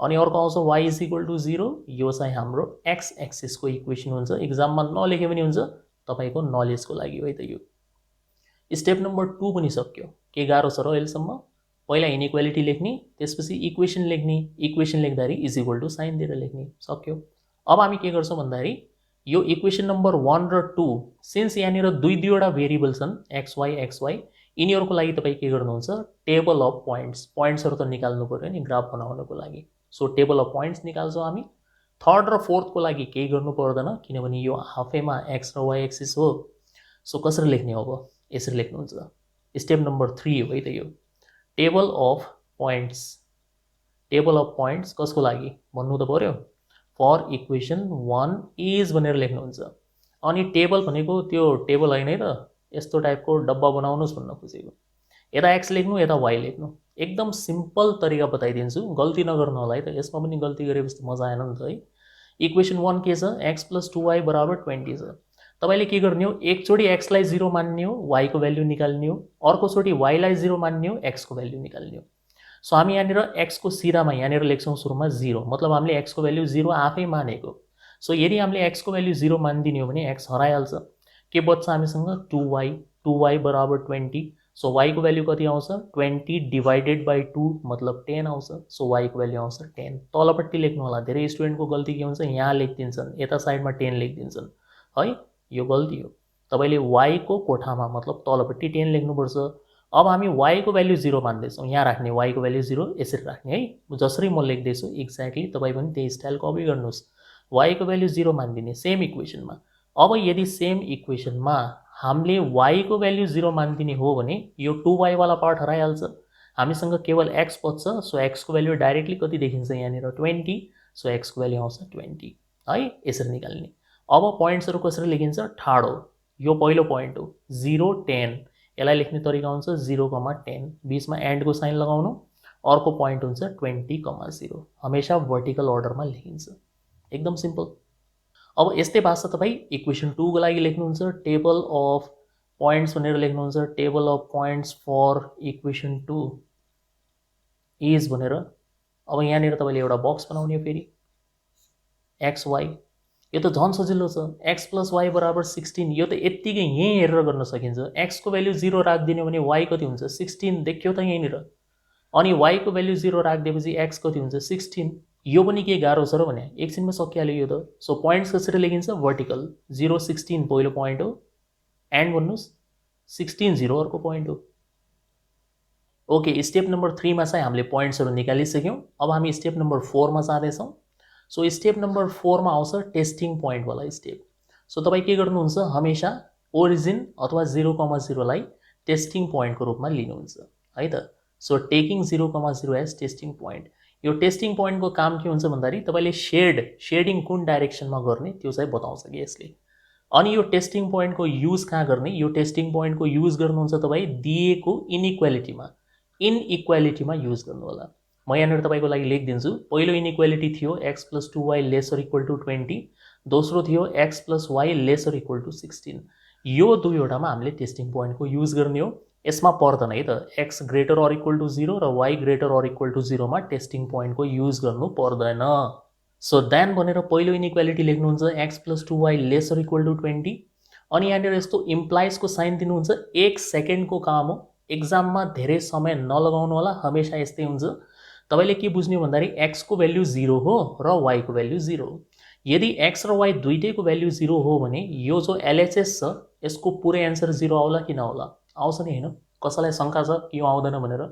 [SPEAKER 1] अनि अर्को आउँछ y = 0। यो चाहिँ हाम्रो x एक्सिसको इक्वेसन हुन्छ। एक्जाममा नलेखे पनि हुन्छ, तपाईँको नलेजको लागि हो है त यो। स्टेप नम्बर 2 पनि सक्यो। के गाह्रो छ र अहिलेसम्म? पहिला इनइक्वालिटी लेख्ने, त्यसपछि इक्वेसन लेख्ने। इक्वेसन लेख्दाखेरि इजिक्वल टु साइन दिएर लेख्ने। सक्यो। अब हामी के गर्छौँ भन्दाखेरि यो इक्वेसन नम्बर 1 र 2 सिन्स यहाँनिर दुईवटा भेरिएबल छन् xy यिनीहरूको लागि तपाईँ के गर्नुहुन्छ? टेबल अफ पोइन्ट्सहरू त निकाल्नु पर्यो नि ग्राफ बनाउनको लागि। सो टेबल अफ पोइन्ट्स निकाल्छौँ हामी। थर्ड र फोर्थको लागि केही गर्नु पर्दैन किनभने यो हाफैमा x र y एक्सिस हो। सो कसरी लेख्ने हो? अब यसरी लेख्नुहुन्छ। स्टेप नम्बर 3 हो है त यो। टेबल अफ पोइन्ट्स कसको लागि भन्नु त पर्यो? फर इक्वेसन 1 इज भनेर लेख्नुहुन्छ। अनि टेबल भनेको त्यो टेबल होइन है त, यस्तो टाइपको डब्बा बनाउनुहोस् भन्न खोजेको। यता x लेख्नु, यता y लेख्नु। एकदम सिम्पल तरिका बताइदिन्छु, गल्ती नगर्नु होला है त। यसमा पनि गल्ती गरेपछि त मजा आएन नि त है। इक्वेसन 1 के छ? x + 2y = 20 छ। तपाईँले के गर्ने हो? एकचोटि x लाई 0 मान्ने हो, y को भ्याल्यु निकाल्ने हो। अर्कोचोटि y लाई 0 मान्ने हो, x को भ्याल्यु निकाल्ने हो। सो हामी यहाँनिर x को सिरामा यहाँनिर लेख्छौँ सुरुमा 0। मतलब हामीले x को भ्याल्यु 0 आफै मानेको। सो यदि हामीले x को भ्याल्यु 0 मानिदिने हो भने x हराइहाल्छ। के बच्छ हामीसँग? 2y = 20। सो y को भ्याल्यु कति आउँछ? 20 / 2 मतलब 10 आउँछ। सो y को भ्याल्यु आउँछ 10। तलपट्टि लेख्नु होला। धेरै स्टुडेन्टको गल्ती के हुन्छ? यहाँ लेखिदिन्छन्, यता साइडमा 10 लेखिदिन्छन् है। यो गल्ती हो। तपाईँले y को कोठामा मतलब तलपट्टि 10 लेख्नुपर्छ। अब हामी y को भ्याल्यु 0 मान्दैछौँ। यहाँ राख्ने y को भ्याल्यु 0 यसरी राख्ने है। जसरी म लेख्दैछु एक्ज्याक्टली तपाईँ पनि त्यही स्टाइल कपी गर्नुहोस्। y को भ्याल्यु 0 मानिदिने सेम इक्वेसनमा। अब यदि सेम इक्वेसनमा हामीले y को भ्याल्यु 0 मानिदिने हो भने यो 2y वाला पार्ट हराइहाल्छ। हामीसँग केवल एक्स बच्छ, सो एक्सको भ्याल्यु डाइरेक्टली कति देखिन्छ यहाँनिर 20, सो एक्सको भ्याल्यु आउँछ 20 है, यसरी निकाल्ने। अब पोइन्ट्सहरू कसरी लेखिन्छ ठाडो, यो पहिलो पोइन्ट हो 0 10, यसलाई लेख्ने तरिका हुन्छ 0,10, बीचमा एन्डको साइन लगाउनु, अर्को पोइन्ट हुन्छ 20,0, हमेशा भर्टिकल अर्डरमा लेखिन्छ, एकदम सिम्पल। अब यस्तै भाषा तपाईँ इक्वेसन 2 को लागि लेख्नुहुन्छ टेबल अफ पोइन्ट्स भनेर लेख्नुहुन्छ, table of points for equation 2 is भनेर। अब यहाँनिर तपाईँले एउटा बक्स बनाउने हो, फेरि एक्स वाई, यो त झन् सजिलो छ, एक्स प्लस वाई बराबर 16, यो त यत्तिकै यहीँ हेरेर गर्न सकिन्छ। एक्सको भ्याल्यु 0 राखिदिने भने वाई कति हुन्छ 16 देखियो त यहीँनिर, अनि वाईको भ्याल्यु 0 राखिदिएपछि एक्स कति हुन्छ 16, यो पनि के गाह्रो छ र भने एकछिनमा सकिहाल्यो यो त। सो पोइन्ट्स कसरी लेखिन्छ भर्टिकल, 0 16 पहिलो पोइन्ट हो, एन्ड भन्नुहोस् 16 0 अर्को पोइन्ट हो। ओके, स्टेप नम्बर 3 मा चाहिँ हामीले पोइन्ट्सहरू निकालिसक्यौँ। अब हामी स्टेप नम्बर 4 मा जाँदैछौँ। सो स्टेप नम्बर 4 मा आउँछ टेस्टिङ पोइन्टवाला स्टेप। सो तपाईँ के गर्नुहुन्छ, हमेशा ओरिजिन अथवा 0,0 लाई टेस्टिङ पोइन्टको रूपमा लिनुहुन्छ है त। So taking 0,0 as testing point. यो टेस्टिङ पोइन्टको काम के हुन्छ भन्दाखेरि तपाईँले सेडिङ कुन डाइरेक्सनमा गर्ने त्यो चाहिँ बताउँछ कि यसले। अनि यो टेस्टिङ पोइन्टको युज कहाँ गर्ने, यो टेस्टिङ पोइन्टको युज गर्नुहुन्छ तपाईँ दिएको इनइक्वालिटीमा युज गर्नु होला। म यहाँनिर तपाईँको लागि लेखिदिन्छु। पहिलो इनइक्वालिटी थियो x + 2y > 20, दोस्रो थियो x + y > 16। यो दुईवटामा हामीले टेस्टिङ पोइन्टको युज गर्ने हो। यसमा पर्दैन है त, x > 0 र y > 0 मा टेस्टिङ पोइन्टको युज गर्नु पर्दैन। सो देन भनेर पहिलो इनइक्वालिटी लेख्नुहुन्छ x + 2y > 20, अनि यहाँनिर यस्तो इम्प्लाइजको साइन दिनुहुन्छ, 1 सेकेन्डको काम हो, एक्जाममा धेरै समय नलगाउनु होला, हमेशा यस्तै हुन्छ। तपाईँले के बुझ्ने हो भन्दाखेरि x को भ्याल्यु 0 हो र y को भ्याल्यु 0 हो। यदि x र y दुईटैको भ्याल्यु 0 हो भने यो जो LHS छ यसको पुरै एन्सर 0 आउला कि नआउला, आउँछ नि हैन? कसैलाई शङ्का छ कि यो आउँदैन भनेर?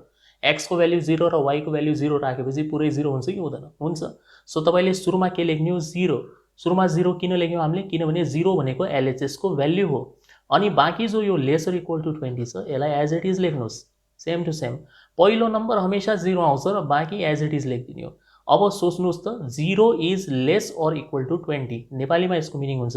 [SPEAKER 1] x को भ्याल्यु 0 र y को भ्याल्यु 0 राखेपछि पुरै 0 हुन्छ कि हुँदैन? हुन्छ। सो तपाईँले सुरुमा के लेख्ने हो 0, सुरुमा 0 किन लेख्यौँ हामीले, किनभने 0 भनेको LHS को भ्याल्यु हो। अनि बाँकी जो यो < 20 छ यसलाई एज इट इज लेख्नुहोस्, सेम टु सेम। पहिलो नम्बर हमेशा 0 आउँछ र बाँकी एज इट इज लेखिदिने हो। अब सोच्नुहोस् त 0 is less or equal to 20, नेपालीमा यसको मिनिङ हुन्छ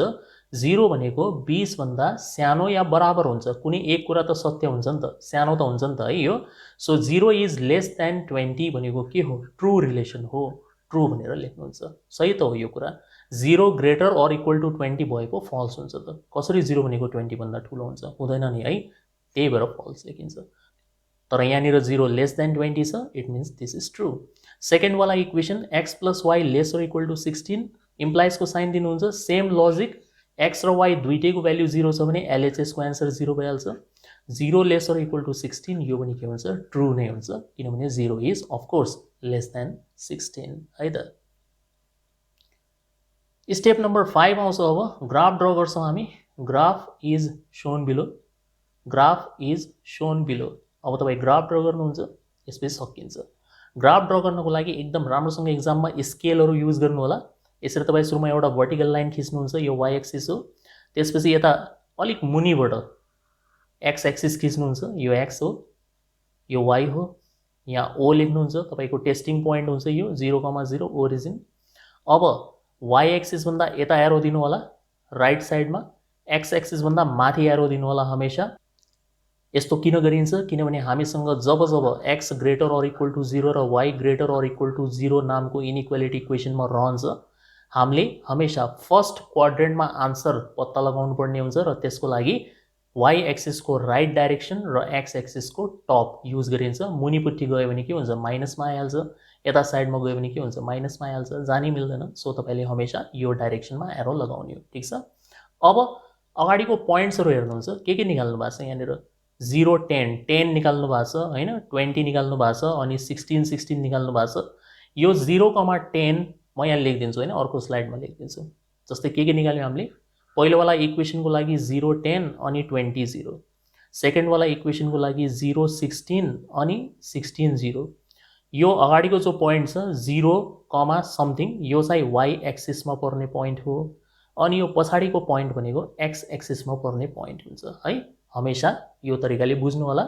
[SPEAKER 1] 0 भनेको 20 भन्दा सानो या बराबर हुन्छ। कुनै एक कुरा त सत्य हुन्छ नि त, सानो त हुन्छ नि त है यो। सो 0 इज लेस देन 20 भनेको के हो, ट्रु रिलेसन हो, ट्रु भनेर लेख्नुहुन्छ। सही त हो यो कुरा। 0 ग्रेटर अर इक्वल टु 20 भएको फल्स हुन्छ त, कसरी 0 भनेको 20 भन्दा ठुलो हुन्छ, हुँदैन नि है, त्यही भएर फल्स लेखिन्छ। तर यहाँनिर 0 लेस देन 20 छ, it means this is true. Second वाला इक्वेसन x + y < 16, इम्प्लाइजको साइन दिनुहुन्छ, सेम लजिक, x र y दुईटैको भ्याल्यु 0 छ भने LHS को एन्सर 0 भइहाल्छ। 0 लेस अर इक्वल टु 16 यो पनि के हुन्छ, ट्रु नै हुन्छ, किनभने 0 is of course less than 16 है त। स्टेप नम्बर 5 आउँछ। अब ग्राफ ड्र गर्छौँ हामी। Graph is shown below, graph is shown below. अब तपाईँ ग्राफ ड्र गर्नुहुन्छ, यसपछि सकिन्छ। ग्राफ ड्र गर्नको लागि एकदम राम्रोसँग एक्जाममा स्केलहरू युज गर्नु होला। यसरी तपाईँ सुरुमा एउटा भर्टिकल लाइन खिच्नुहुन्छ, यो y एक्सिस हो, त्यसपछि यता अलिक मुनिबाट x एक्सिस खिच्नुहुन्छ, यो x हो, यो y हो, यहाँ O लेख्नुहुन्छ, तपाईँको टेस्टिङ पोइन्ट हुन्छ यो 0,0 ओरिजिन। अब y एक्सिस भन्दा यता एरो दिनु होला राइट साइडमा, x एक्सिस भन्दा माथि एरो दिनु होला हमेशा। यस्तो किन गरिन्छ, किनभने हामीसँग जब x > 0 र y > 0 नामको इनइक्वालिटी इक्वेसनमा रहन्छ, हामीले हमेशा फर्स्ट क्वाड्रेन्टमा आन्सर पत्ता लगाउनु पर्ने हुन्छ र त्यसको लागि y एक्सिसको राइट डाइरेक्सन र x एक्सिसको टप युज गरिन्छ। मुनिपट्टि गयो भने के हुन्छ, माइनसमा आइहाल्छ, यता साइडमा गयो भने के हुन्छ, माइनसमा आइहाल्छ, जानै मिल्दैन। सो तपाईँले हमेशा यो डाइरेक्सनमा एरो लगाउने हो, ठिक छ। अब अगाडिको पोइन्ट्सहरू हेर्नुहुन्छ, के निकाल्नु भएको छ यहाँनिर, 0 10 निकाल्नु भएको छ हैन, 20 निकाल्नु भएको छ, अनि 16 निकाल्नु भएको छ। यो 0,10 म यहाँ लेखिदिन्छु हैन, अर्को स्लाइडमा लेखिदिन्छु। जस्तै के निकाल्यौँ हामीले, पहिलोवाला इक्वेसनको लागि 0 10 अनि 20 0, सेकेन्डवाला इक्वेसनको लागि 0 16 अनि 16 0। यो अगाडिको जो पोइन्ट छ 0, समथिङ, यो चाहिँ y एक्सिसमा पर्ने पोइन्ट हो, अनि यो पछाडिको पोइन्ट भनेको x एक्सिसमा पर्ने पोइन्ट हुन्छ है। हमेशा यो तरिकाले बुझ्नु होला।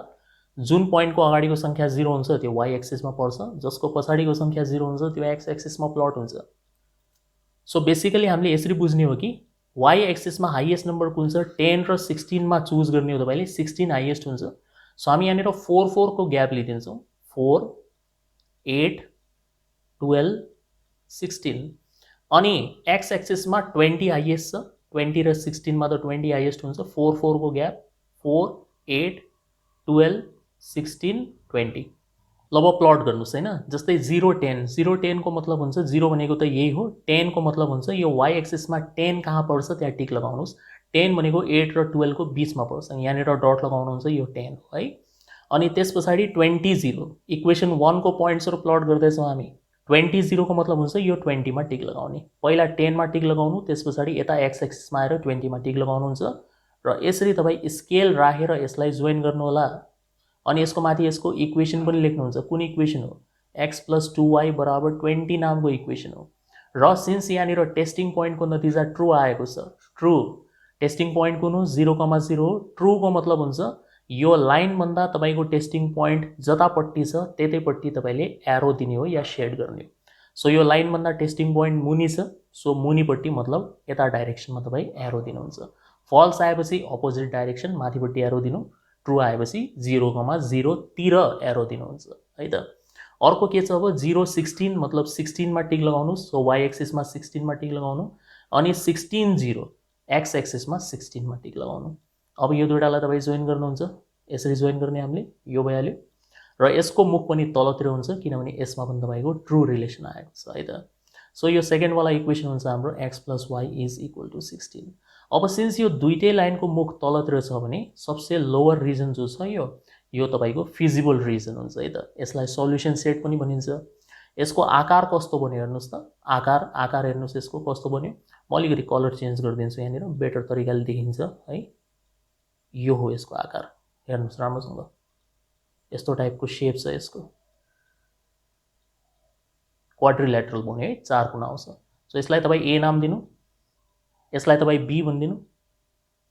[SPEAKER 1] जुन पोइन्टको अगाडिको सङ्ख्या 0 हुन्छ त्यो वाइ एक्सिसमा पर्छ, जसको पछाडिको सङ्ख्या 0 हुन्छ त्यो एक्स एक्सिसमा प्लट हुन्छ। सो बेसिकली हामीले यसरी बुझ्ने हो कि वाइ एक्सिसमा हाइएस्ट नम्बर कुन छ 10 र 16 मा चुज गर्ने हो तपाईँले, 16 हाइएस्ट हुन्छ। सो हामी यहाँनिर 4 4 को ग्याप लिइदिन्छौँ, 4 8 12 16। अनि एक्स एक्सिसमा 20 हाइएस्ट छ, 20 र 16 मा त 20 हाइएस्ट हुन्छ, 4 4 को ग्याप 4 8 12 16 20। ल अब प्लट गर्नुहोस् होइन, जस्तै 0 10, 0 10 को मतलब हुन्छ 0 भनेको त यही हो, 10 को मतलब हुन्छ यो वाइ एक्सिसमा 10 कहाँ पर्छ त्यहाँ टिक लगाउनुहोस्, 10 भनेको 8 र 12 को बिचमा पर्छ, यहाँनिर डट लगाउनुहुन्छ यो 10 हो है। अनि त्यस पछाडि 20 0, इक्वेसन 1 को पोइन्ट्सहरू प्लट गर्दैछौँ हामी, 20 0 को मतलब हुन्छ यो 20 मा टिक लगाउने, पहिला 10 मा टिक लगाउनु, त्यस पछाडि यता एक्स एक्सिसमा आएर 20 मा टिक लगाउनुहुन्छ र यसरी तपाईँ स्केल राखेर यसलाई जोइन गर्नु होला। अनि यसको माथि यसको इक्वेसन पनि लेख्नुहुन्छ, कुन इक्वेसन हो, एक्स प्लस 2y बराबर 20 नामको इक्वेसन हो। र सिन्स यहाँनिर टेस्टिङ पोइन्टको नतिजा ट्रु आएको छ, ट्रु टेस्टिङ पोइन्ट कुन हो 0,0 हो, ट्रुको मतलब हुन्छ यो लाइनभन्दा तपाईँको टेस्टिङ पोइन्ट जतापट्टि छ त्यतैपट्टि तपाईँले एरो दिने हो या सेड गर्ने हो। सो यो लाइनभन्दा टेस्टिङ पोइन्ट मुनि छ, सो मुनिपट्टि मतलब यता डाइरेक्सनमा तपाईँ एरो दिनुहुन्छ। फल्स आएपछि अपोजिट डाइरेक्सन माथिपट्टि एरो दिनु, ट्रु आएपछि 0,0 तिर एरो दिनुहुन्छ है त। अर्को के छ अब 0 16 मतलब 16 मा टिक लगाउनुहोस्, सो वाइ एक्सिसमा 16 मा टिक लगाउनु, अनि 16 0 एक्स एक्सिसमा 16 मा टिक लगाउनु। अब यो दुईटालाई तपाईँ जोइन गर्नुहुन्छ, यसरी जोइन गर्ने हामीले, यो भइहाल्यो र यसको मुख पनि तलतिर हुन्छ किनभने यसमा पनि तपाईँको ट्रु रिलेसन आएको छ है त। सो यो सेकेन्डवाला इक्वेसन हुन्छ हाम्रो x plus y is equal to 16। अब सिन्स यो दुईटै लाइनको मुख तलतिर छ भने सबसे लोवर रिजन जो छ यो तपाईँको फिजिबल रिजन हुन्छ है त। यसलाई सल्युसन सेट पनि भनिन्छ। यसको आकार कस्तो बन्यो हेर्नुहोस् त, आकार हेर्नुहोस् यसको कस्तो बन्यो। म अलिकति कलर चेन्ज गरिदिन्छु यहाँनिर, बेटर तरिकाले देखिन्छ है। यो हो यसको आकार, हेर्नुहोस् राम्रोसँग, यस्तो टाइपको सेप छ यसको, क्वाड्रिलेटरल बन्यो है, 4 कुना आउँछ। सो यसलाई तपाईँ ए नाम दिनु, यसलाई तपाईँ बी भनिदिनु,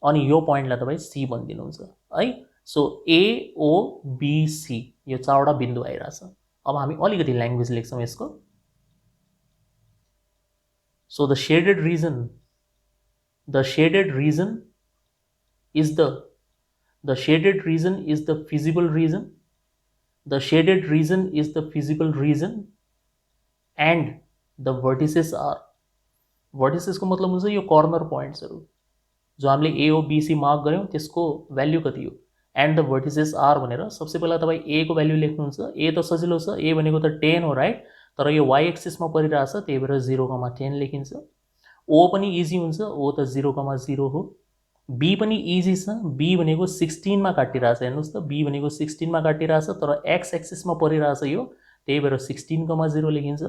[SPEAKER 1] अनि यो पोइन्टलाई तपाईँ सी भनिदिनुहुन्छ है। सो AOBC यो 4वटा बिन्दु आइरहेछ। अब हामी अलिकति ल्याङ्ग्वेज लेख्छौँ यसको। So the shaded region is the feasible region, the shaded region is the feasible region and the vertices are, vertices को मतलब हुन्छ यो कर्नर पोइन्ट्सहरू जो हामीले AOBC मार्क गऱ्यौँ त्यसको भ्याल्यु कति हो, एन्ड द vertices are भनेर सबसे पहिला तपाईँ ए को भ्याल्यु लेख्नुहुन्छ। ए त सजिलो छ, ए भनेको त 10 हो राइट, तर यो वाइ एक्सिसमा परिरहेछ त्यही भएर 0,10 लेखिन्छ। ओ पनि इजी हुन्छ, ओ त 0,0 हो। बी पनि इजी छ, बी भनेको 16 मा काटिरहेछ, हेर्नुहोस् त बी भनेको 16 मा काटिरहेछ तर एक्स एक्सिसमा परिरहेछ यो, त्यही भएर 16,0 लेखिन्छ।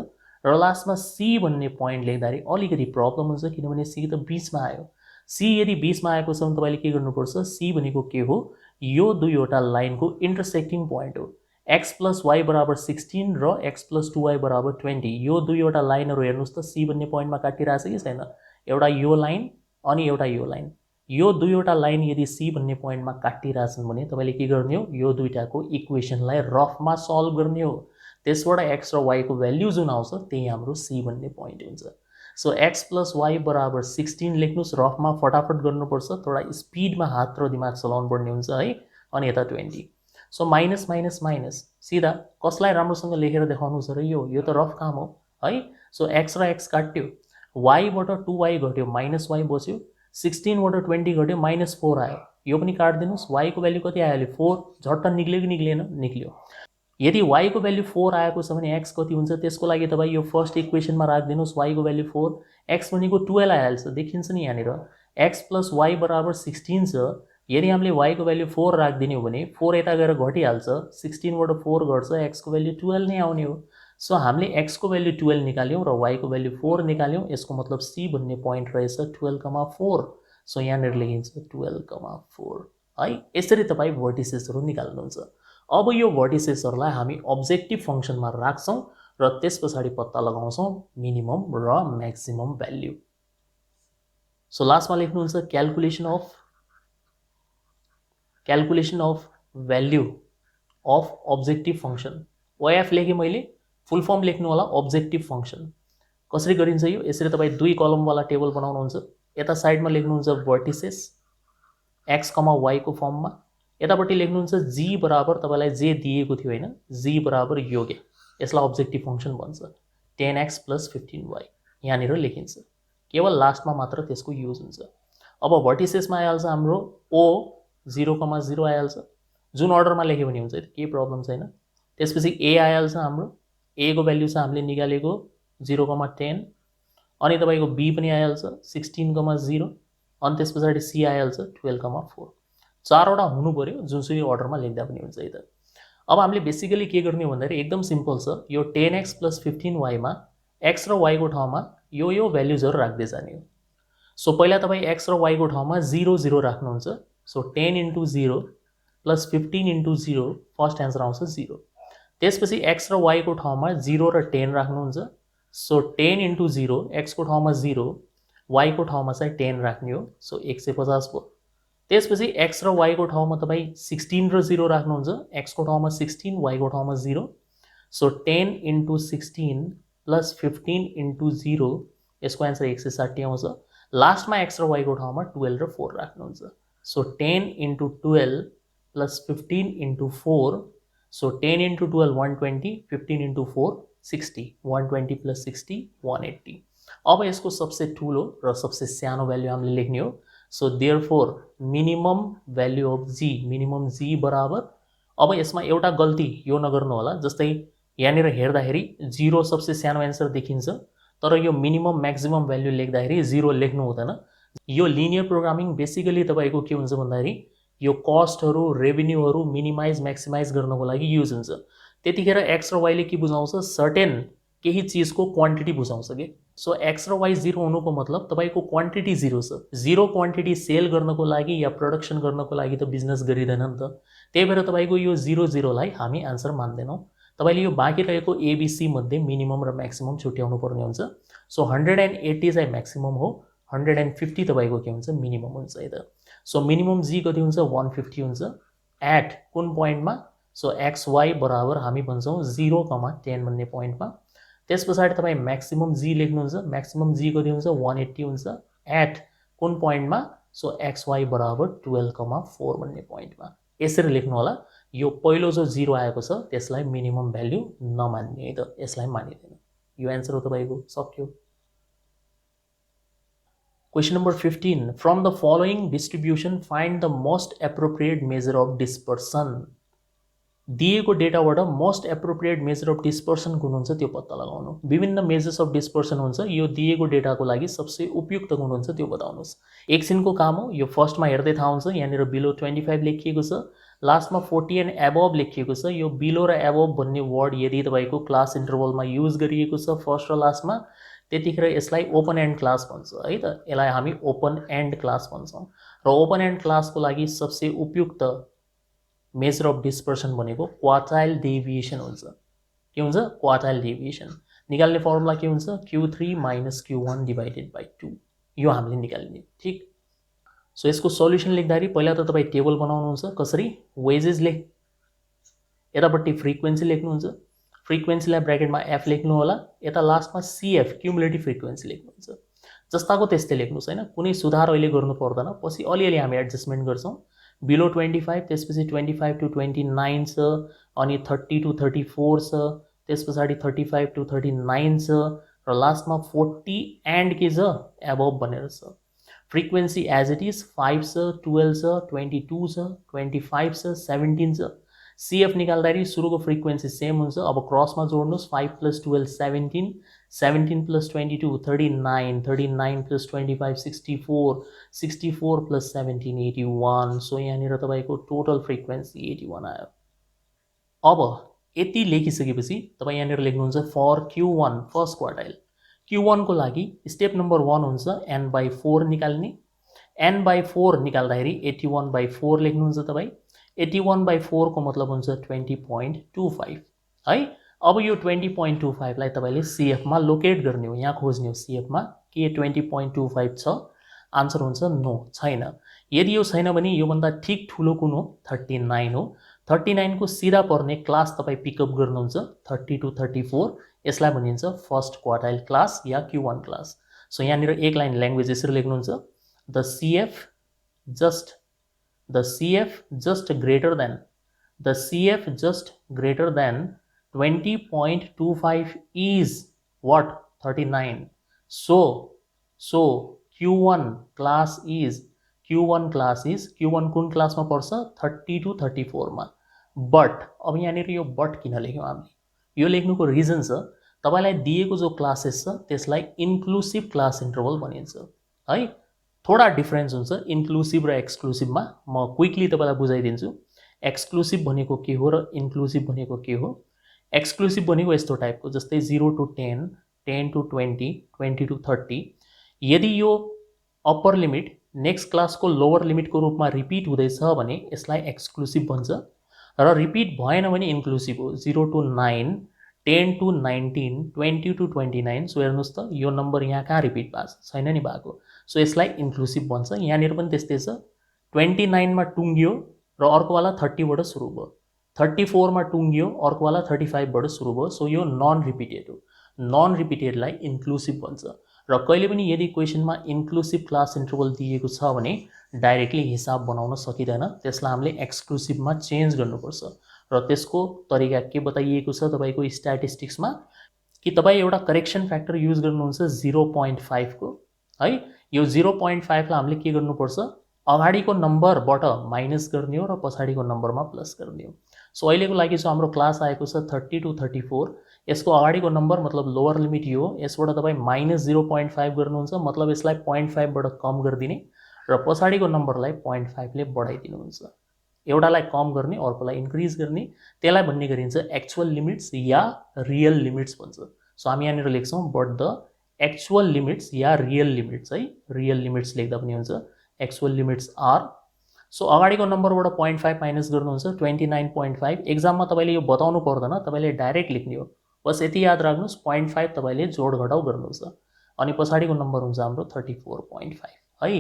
[SPEAKER 1] र लास्टमा सी भन्ने पोइन्ट लेख्दाखेरि अलिकति प्रब्लम हुन्छ किनभने सी त बिचमा आयो। सी यदि बिचमा आएको छ भने तपाईँले के गर्नुपर्छ, सी भनेको के हो, यो दुईवटा लाइनको इन्टरसेक्टिङ पोइन्ट हो। एक्स प्लस वाइ बराबर 16 र एक्स प्लस 2y बराबर 20, यो दुईवटा लाइनहरू हेर्नुहोस् त सी भन्ने पोइन्टमा काटिरहेछ कि छैन, एउटा यो लाइन अनि एउटा यो लाइन, यो दुईवटा लाइन यदि सी भन्ने पोइन्टमा काटिरहेछन् भने तपाईँले के गर्ने हो, यो दुईटाको इक्वेसनलाई रफमा सल्भ गर्ने हो। त्यसबाट एक्स र वाइको भ्याल्यु जुन आउँछ त्यही हाम्रो सी भन्ने पोइन्ट हुन्छ। सो एक्स प्लस वाइ बराबर 16 लेख्नुहोस्, रफमा फटाफट गर्नुपर्छ, थोडा स्पिडमा हात र दिमाग चलाउनु पर्ने हुन्छ है। अनि यता 20, सो माइनस माइनस माइनस सिधा कसलाई राम्रोसँग लेखेर देखाउनु छ र यो त रफ काम हो है। सो एक्स र एक्स काट्यो, वाइबाट 2y घट्यो माइनस वाइ बच्यो, 16बाट 20 घट्यो -4 आयो, यो पनि काटिदिनुहोस्। वाइको भ्याल्यु कति आयो अहिले 4, झट्ट निक्ल्यो कि निक्लिएन, निक्ल्यो। यदि वाइको भ्याल्यु 4 आएको छ भने एक्स कति हुन्छ त्यसको लागि तपाईँ यो फर्स्ट इक्वेसनमा राखिदिनुहोस्, वाइको भ्याल्यु 4, एक्स भनेको 12 आइहाल्छ, देखिन्छ नि यहाँनिर एक्स प्लस वाइ बराबर 16 छ। यदि हामीले वाइको भ्याल्यु 4 राखिदिने हो भने 4 यता गएर घटिहाल्छ, 16बाट 4 घट्छ, एक्सको भ्याल्यु 12 नै आउने हो। सो हामीले एक्सको भ्याल्यु 12 निकाल्यौँ र वाइको भ्याल्यु 4 निकाल्यौँ, यसको मतलब सी भन्ने पोइन्ट रहेछ 12,4। सो यहाँनिर लेखिन्छ 12,4 है। यसरी तपाईँ भर्टिसेसहरू निकाल्नुहुन्छ। अब यो भर्टिसेसहरूलाई हामी अब्जेक्टिभ फङ्सनमा राख्छौँ र त्यस पछाडि पत्ता लगाउँछौँ मिनिमम र म्याक्सिमम भ्याल्यु। सो लास्टमा लेख्नुहुन्छ calculation of value of objective function. OF लेखेँ मैले, फुल फर्म लेख्नु होला अब्जेक्टिभ फङ्सन। कसरी गरिन्छ यो? यसरी तपाईँ 2 कलमवाला टेबल बनाउनुहुन्छ। यता साइडमा लेख्नुहुन्छ भर्टिसेस एक्स कमा वाई को फर्ममा, यतापट्टि लेख्नुहुन्छ जी बराबर तपाईँलाई जे दिएको थियो होइन, जी बराबर यो के, यसलाई अब्जेक्टिभ फङ्सन भन्छ 10x + 15y यहाँनिर लेखिन्छ। केवल लास्टमा मात्र त्यसको युज हुन्छ। अब भर्टिसेसमा आइहाल्छ हाम्रो ओ 0,0 आइहाल्छ, जुन अर्डरमा लेख्यो भने हुन्छ, केही प्रब्लम छैन। त्यसपछि ए आइहाल्छ हाम्रो, ए को भ्याल्यु छ हामीले निकालेको 0,10, अनि तपाईँको बी पनि आइहाल्छ 16,0, अनि त्यस पछाडि सी आइहाल्छ 12,4। चारवटा हुनु पर्यो, जुनसुकै अर्डरमा लेख्दा पनि हुन्छ है त। अब हामीले बेसिकली के गर्ने भन्दाखेरि एकदम सिम्पल छ, यो 10x + 15y मा एक्स र वाईको ठाउँमा यो भ्याल्युजहरू राख्दै जाने हो। सो पहिला तपाईँ एक्स र वाईको ठाउँमा 0 0 राख्नुहुन्छ। सो 10 × 0 + 15 × 0 फर्स्ट एन्सर आउँछ 0। त्यसपछि एक्स र वाईको ठाउँमा 0 र 10 राख्नुहुन्छ। सो 10 × 0 एक्सको ठाउँमा 0, वाईको ठाउँमा चाहिँ 10 राख्ने हो। सो 150 भयो। त्यसपछि एक्स र वाईको ठाउँमा तपाईँ 16 र 0 राख्नुहुन्छ। एक्सको ठाउँमा 16, वाईको ठाउँमा 0। सो 10 × 16 + 15 × 0 यसको एन्सर 160 आउँछ। लास्टमा एक्स र वाईको ठाउँमा 12 र 4 राख्नुहुन्छ। So 10 × 12 + 15 × 4, so 10 × 12 120, 15 × 4 60, 120 + 60 180। अब यसको सबसे ठुलो र सबसे सानो भ्याल्यु हामीले लेख्ने हो। So therefore minimum value of G, minimum G बराबर, अब यसमा एउटा गल्ती यो नगर्नु होला, जस्तै यहाँनिर हेर्दाखेरि 0 सबसे सानो एन्सर देखिन्छ, तर यो मिनिमम म्याक्सिमम भ्याल्यु लेख्दाखेरि 0 लेख्नु हुँदैन। यो लिनियर प्रोग्रामिङ बेसिकली तपाईँको के हुन्छ भन्दाखेरि यो कस्टहरू, रेभेन्यूहरू मिनिमाइज म्याक्सिमाइज गर्नको लागि युज हुन्छ। त्यतिखेर एक्स र वाईले के बुझाउँछ, सर्टेन केही चिजको क्वान्टिटी बुझाउँछ कि। सो एक्स र वाई 0 हुनुको मतलब तपाईँको क्वान्टिटी 0 छ। 0 क्वान्टिटी सेल गर्नको लागि या प्रोडक्सन गर्नको लागि त बिजनेस गरिँदैन नि त। त्यही भएर तपाईँको यो 0 0 लाई हामी आन्सर मान्दैनौँ। तपाईँले यो बाँकी रहेको एबिसी मध्ये मिनिमम र म्याक्सिमम छुट्याउनु पर्ने हुन्छ। सो 180 चाहिँ म्याक्सिमम हो, 150 तपाईँको के हुन्छ, मिनिमम हुन्छ है त। सो मिनिमम जी कति हुन्छ, 150 हुन्छ। एट कुन पोइन्टमा, सो एक्स वाई बराबर हामी भन्छौँ 0,10 भन्ने पोइन्टमा। त्यस पछाडि तपाईँ म्याक्सिमम जी लेख्नुहुन्छ, म्याक्सिमम जी कति हुन्छ, 180 हुन्छ। एट कुन पोइन्टमा, सो एक्स वाई बराबर 12,4 भन्ने पोइन्टमा। यसरी लेख्नु होला। यो पहिलो जो 0 आएको छ त्यसलाई मिनिमम भ्याल्यु नमान्ने है त, यसलाई मानिँदैन। यो एन्सर हो तपाईँको, सक्यो। Question number 15. From the following distribution, find the most appropriate measure of dispersion. दिएको डेटाबाट most appropriate measure of dispersion कुन हुन्छ त्यो पत्ता लगाउनु। विभिन्न मेजर्स अफ डिस्पर्सन हुन्छ, यो दिएको डेटाको लागि सबसे उपयुक्त कुन हुन्छ त्यो बताउनुहोस्। एकछिनको काम हो, यो फर्स्टमा हेर्दै थाहा हुन्छ। यहाँनिर बिलो 25 लेखिएको छ, लास्टमा 40 एन्ड एबभ लेखिएको छ। यो बिलो र एबभ भन्ने वर्ड यदि तपाईँको क्लास इन्टरभलमा युज गरिएको छ फर्स्ट र लास्टमा, त्यतिखेर यसलाई ओपन एन्ड क्लास भन्छ है त। यसलाई हामी ओपन एन्ड क्लास भन्छौँ। र ओपन एन्ड क्लासको लागि सबसे उपयुक्त मेजर अफ डिस्पर्सन भनेको क्वार्टाइल डेभिएसन हुन्छ। के हुन्छ, क्वार्टाइल डेभिएसन। निकाल्ने फर्मुला के हुन्छ, Q3 - Q1 / 2। यो हामीले निकाल्ने, ठीक। सो यसको सल्युसन लेख्दाखेरि पहिला त तपाईँ टेबल बनाउनुहुन्छ। कसरी, वेजेसले यतापट्टि फ्रिक्वेन्सी लेख्नुहुन्छ, फ्रिक्वेन्सीलाई ब्र्याकेटमा एफ लेख्नु होला, यता लास्टमा सीएफ क्युमुलेटिभ फ्रिक्वेन्सी लेख्नुहुन्छ। जस्ताको त्यस्तै लेख्नुहोस् होइन, कुनै सुधार अहिले गर्नु पर्दैन, पछि अलिअलि हामी एडजस्टमेन्ट गर्छौँ। बिलो 25, त्यसपछि 25 to 29 छ, अनि 30 to 34 छ, त्यस पछाडि 35 to 39 छ, र लास्टमा 40 एन्ड के छ, एबभ भनेर छ। फ्रिक्वेन्सी एज इट इज 5 छ, 12 छ, 22 छ, 25 छ, 17 छ। सीएफ निकाल्दाखेरि सुरुको फ्रिक्वेन्सी सेम हुन्छ। अब क्रसमा जोड्नुहोस्, 5 + 12 17, 17 + 22 39, 39 + 25 64, 64 + 17 81। सो यहाँनिर तपाईँको टोटल फ्रिक्वेन्सी 81 आयो। अब यति लेखिसकेपछि तपाईँ यहाँनिर लेख्नुहुन्छ for Q1 first quartile. Q1 को लागि स्टेप नम्बर 1 हुन्छ n/4 निकाल्ने। n/4 निकाल्दाखेरि 81/4 लेख्नुहुन्छ तपाईँ। 81/4 को मतलब हुन्छ 20.25 है। अब यो 20.25 लाई तपाईँले सीएफमा लोकेट गर्ने हो, यहाँ खोज्ने हो सीएफमा। के 20.25 छ, आन्सर हुन्छ नो, छैन। यदि यो छैन भने योभन्दा ठिक ठुलो कुन हो, 39 हो। 39 को सिधा पर्ने क्लास तपाईँ पिकअप गर्नुहुन्छ 30 to 34, यसलाई भनिन्छ फर्स्ट क्वार्टाइल क्लास या Q1 क्लास। सो यहाँनिर एक लाइन ल्याङ्ग्वेज यसरी लेख्नुहुन्छ, the CF just greater than, the CF just greater than 20.25 is what? 39. So Q1 class is Q1 कुन क्लासमा पर्छ? 30 to 34 मा। बट अब यहाँनिर यो बट किन लेख्यौँ हामीले? यो लेख्नुको रिजन छ, तपाईलाई दिएको जो क्लासेस छ त्यसलाई इन्क्लुसिभ क्लास इन्टरभल भनिन्छ है। थोडा डिफरेन्स हुन्छ इन्क्लुसिभ र एक्सक्लुसिभमा, म क्विकली तपाईलाई बुझाइदिन्छु। एक्सक्लुसिभ भनेको के हो र इन्क्लुसिभ भनेको के हो। एक्सक्लुसिभ भनेको यस्तो टाइपको, जस्तै 0 to 10, 10 to 20, 20 to 30। यदि यो अप्पर लिमिट नेक्स्ट क्लासको लोवर लिमिटको रूपमा रिपिट हुँदैछ भने यसलाई एक्सक्लुसिभ भन्छ, र रिपिट भएन भने इन्क्लुसिभ हो। 0 to 9, 10 to 19, 20 to 29। सो हेर्नुहोस् त यो नम्बर यहाँ कहाँ रिपिट भएको छैन नि भएको, सो यसलाई इन्क्लुसिभ भन्छ। यहाँनिर पनि त्यस्तै छ, 29 मा टुङ्गियो र अर्कोवाला 30 बाट सुरु भयो, 34 मा टुङ्गियो अर्कोवाला 35 बाट सुरु भयो। सो यो नन रिपिटेड हो, नन रिपिटेडलाई इन्क्लुसिभ भन्छ। र कहिले पनि यदि क्वेसनमा इन्क्लुसिभ क्लास इन्टरभल दिएको छ भने डाइरेक्टली हिसाब बनाउन सकिँदैन, त्यसलाई हामीले एक्सक्लुसिभमा चेन्ज गर्नुपर्छ। र त्यसको तरिका के बताइएको छ तपाईको स्ट्याटिस्टिक्समा, कि तपाईँ एउटा करेक्सन फ्याक्टर युज गर्नुहुन्छ 0.5 को है। यो 0.5 लाई हामीले के गर्नुपर्छ, अगाडिको नम्बरबाट माइनस गर्ने हो र पछाडिको नम्बरमा प्लस गर्ने हो। सो अहिलेको लागि जो हाम्रो क्लास आएको छ 30 to 34, यसको अगाडिको नम्बर मतलब लोवर लिमिट यो हो, यसबाट तपाईँ माइनस 0.5 गर्नुहुन्छ, मतलब यसलाई 0.5 बाट कम गरिदिने र पछाडिको नम्बरलाई 0.5 ले बढाइदिनुहुन्छ। एउटालाई कम गर्ने अर्कोलाई इन्क्रिज गर्ने, त्यसलाई भन्ने गरिन्छ एक्चुअल लिमिट्स या रियल लिमिट्स भन्छ। सो हामी यहाँनिर लेख्छौँ but the actual limits yeah real limits है, रियल लिमिट्स लेख्दा पनि हुन्छ, एक्चुअल लिमिट्स आर। सो अगाडिको नम्बरबाट 0.5 माइनस गर्नुहुन्छ 29.5। एक्जाममा तपाईले यो बताउनु पर्दैन, तपाईले डाइरेक्ट लेख्ने हो, बस यति याद राख्नुहोस् 0.5 तपाईले जोड घटाउ गर्नुहुन्छ। अनि पछाडिको नम्बर हुन्छ हाम्रो 34.5 है।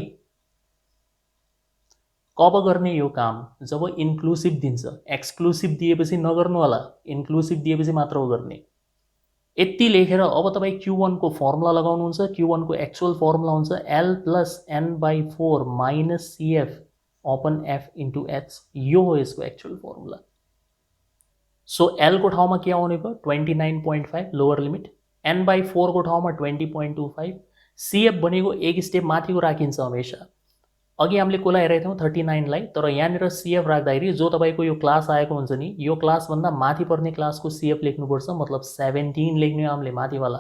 [SPEAKER 1] कब गर्ने यो काम? जब इन्क्लुसिभ दिन्छ। एक्सक्लुसिभ दिएपछि नगर्नु होला, इन्क्लुसिभ दिएपछि मात्र हो गर्ने। यति लेखेर अब तपाईँ Q1 को फर्मुला लगाउनुहुन्छ। Q1 को एक्चुअल फर्मुला हुन्छ L + n/4 - CF open F * H। यो हो यसको एक्चुअल फर्मुला। सो L को ठाउँमा के आउने भयो? 29.5 लोवर लिमिट, n/4 को ठाउँमा 20.25। CF भनेको एक स्टेप माथिको राखिन्छ हमेशा। अघि हामीले कोलाई हेरेको थियौँ 39 लाई, तर यहाँनिर CF राख्दाखेरि जो तपाईको यो क्लास आएको हुन्छ नि, यो क्लास भन्दा माथि पर्ने क्लासको CF लेख्नुपर्छ, मतलब 17 लेख्ने हामीले माथिवाला।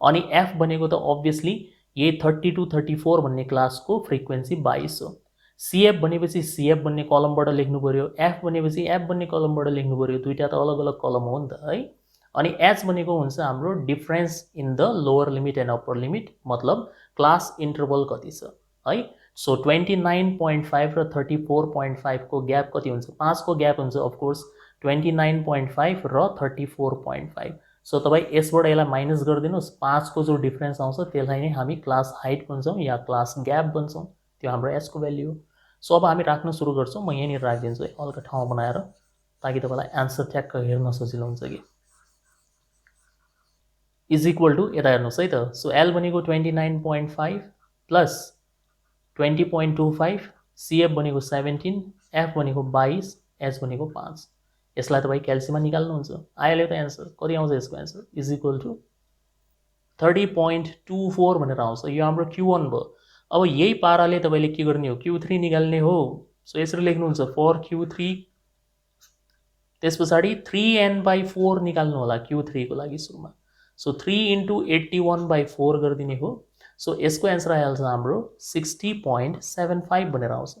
[SPEAKER 1] अनि F भनेको त अब्भियसली यही 30 to 34 भन्ने क्लासको फ्रिक्वेन्सी 22 हो। CF भनेपछि CF भन्ने कलमबाट लेख्नु पर्यो, F भनेपछि F भन्ने कलमबाट लेख्नु पर्यो, दुईटा त अलग अलग कलम हो नि त है। अनि H भनेको हुन्छ हाम्रो difference in the lower limit and upper limit, मतलब क्लास इन्टरभल कति छ है। सो 29.5 र 34.5 को ग्याप कति हुन्छ? 5 को ग्याप हुन्छ अफकोर्स, 29.5 र 34.5। सो तपाईँ यसबाट यसलाई माइनस गरिदिनुहोस्, 5 को जो डिफरेन्स आउँछ त्यसलाई नै हामी क्लास हाइट भन्छौँ या क्लास ग्याप भन्छौँ, त्यो हाम्रो एच को भ्याल्यु हो। सो अब हामी राख्न सुरु गर्छौँ। म यहीँनिर राखिदिन्छु है हल्का ठाउँ बनाएर, ताकि तपाईँलाई एन्सर ठ्याक्क हेर्न सजिलो हुन्छ कि। इज इक्वल टु यता हेर्नुहोस् है त। सो एल भनेको 29.5 प्लस 20.25, CF भनेको 17, F भनेको 22, H भनेको 5। यसलाई तपाईँ क्याल्सियममा निकाल्नुहुन्छ, आइहाल्यो त एन्सर। कति आउँछ यसको एन्सर? इज इक्वल टु 30.24 भनेर आउँछ। यो हाम्रो Q1 भयो। अब यही पाराले तपाईले के गर्ने हो? Q3 निकाल्ने हो। सो यसरी लेख्नुहुन्छ फर Q3, त्यस पछाडि 3n/4 निकाल्नु होला Q3 को लागि सुरुमा। सो 3 * 81/4 गरिदिने हो। सो यसको एन्सर आइहाल्छ हाम्रो 60.75 भनेर आउँछ।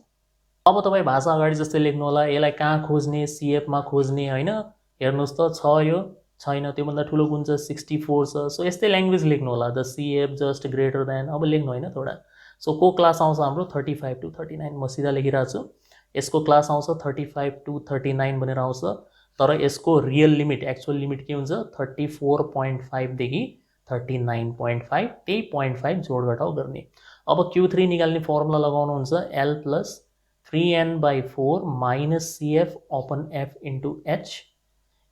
[SPEAKER 1] अब तपाईँ भाषा अगाडि जस्तै लेख्नु होला, यसलाई कहाँ खोज्ने? CF मा खोज्ने हैन। हेर्नुहोस् त छ यो छैन, त्योभन्दा ठुलो कुन छ? 64 छ। सो यस्तै ल्याङ्ग्वेज लेख्नु होला, the CF just greater than. अब लेख्नु होइन थोडा। सो को क्लास आउँछ हाम्रो 35 to 39। म सिधा लेखिरहेको छु, यसको क्लास आउँछ 35 to 39 भनेर आउँछ। तर यसको रियल लिमिट, एक्चुअल लिमिट के हुन्छ? 34.5 देखि 39.5, त्यही 0.5 जोड घटाउ गर्ने। अब Q3 निकाल्ने फर्मुला लगाउनुहुन्छ L + 3n/4 minus CF upon F into H,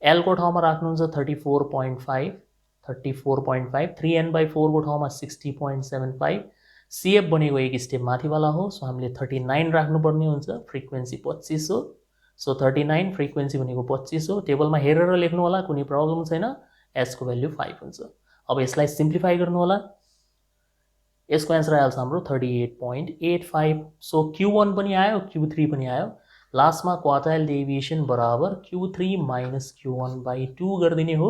[SPEAKER 1] L को ठाउँमा राख्नुहुन्छ 34.5, 34.5, 3n/4 को ठाउँमा 60.75, CF बनेको एक स्टेप माथिवाला हो, सो हामीले 39 राख्नुपर्ने हुन्छ, फ्रिक्वेन्सी 25 हो, सो 39 फ्रिक्वेन्सी भनेको 25 हो, टेबलमा हेरेर लेख्नु होला, कुनै प्रब्लम छैन, S को भ्यालु 5 हुन्छ। अब यसलाई सिम्प्लिफाई गर्नु होला, यसको एन्सर आइहाल्छ हाम्रो 38.85, सो Q1 पनि आयो, Q3 पनि आयो, लास्टमा क्वार्टाइल डेभिएसन बराबर Q3 माइनस Q1/2 गरिदिने हो,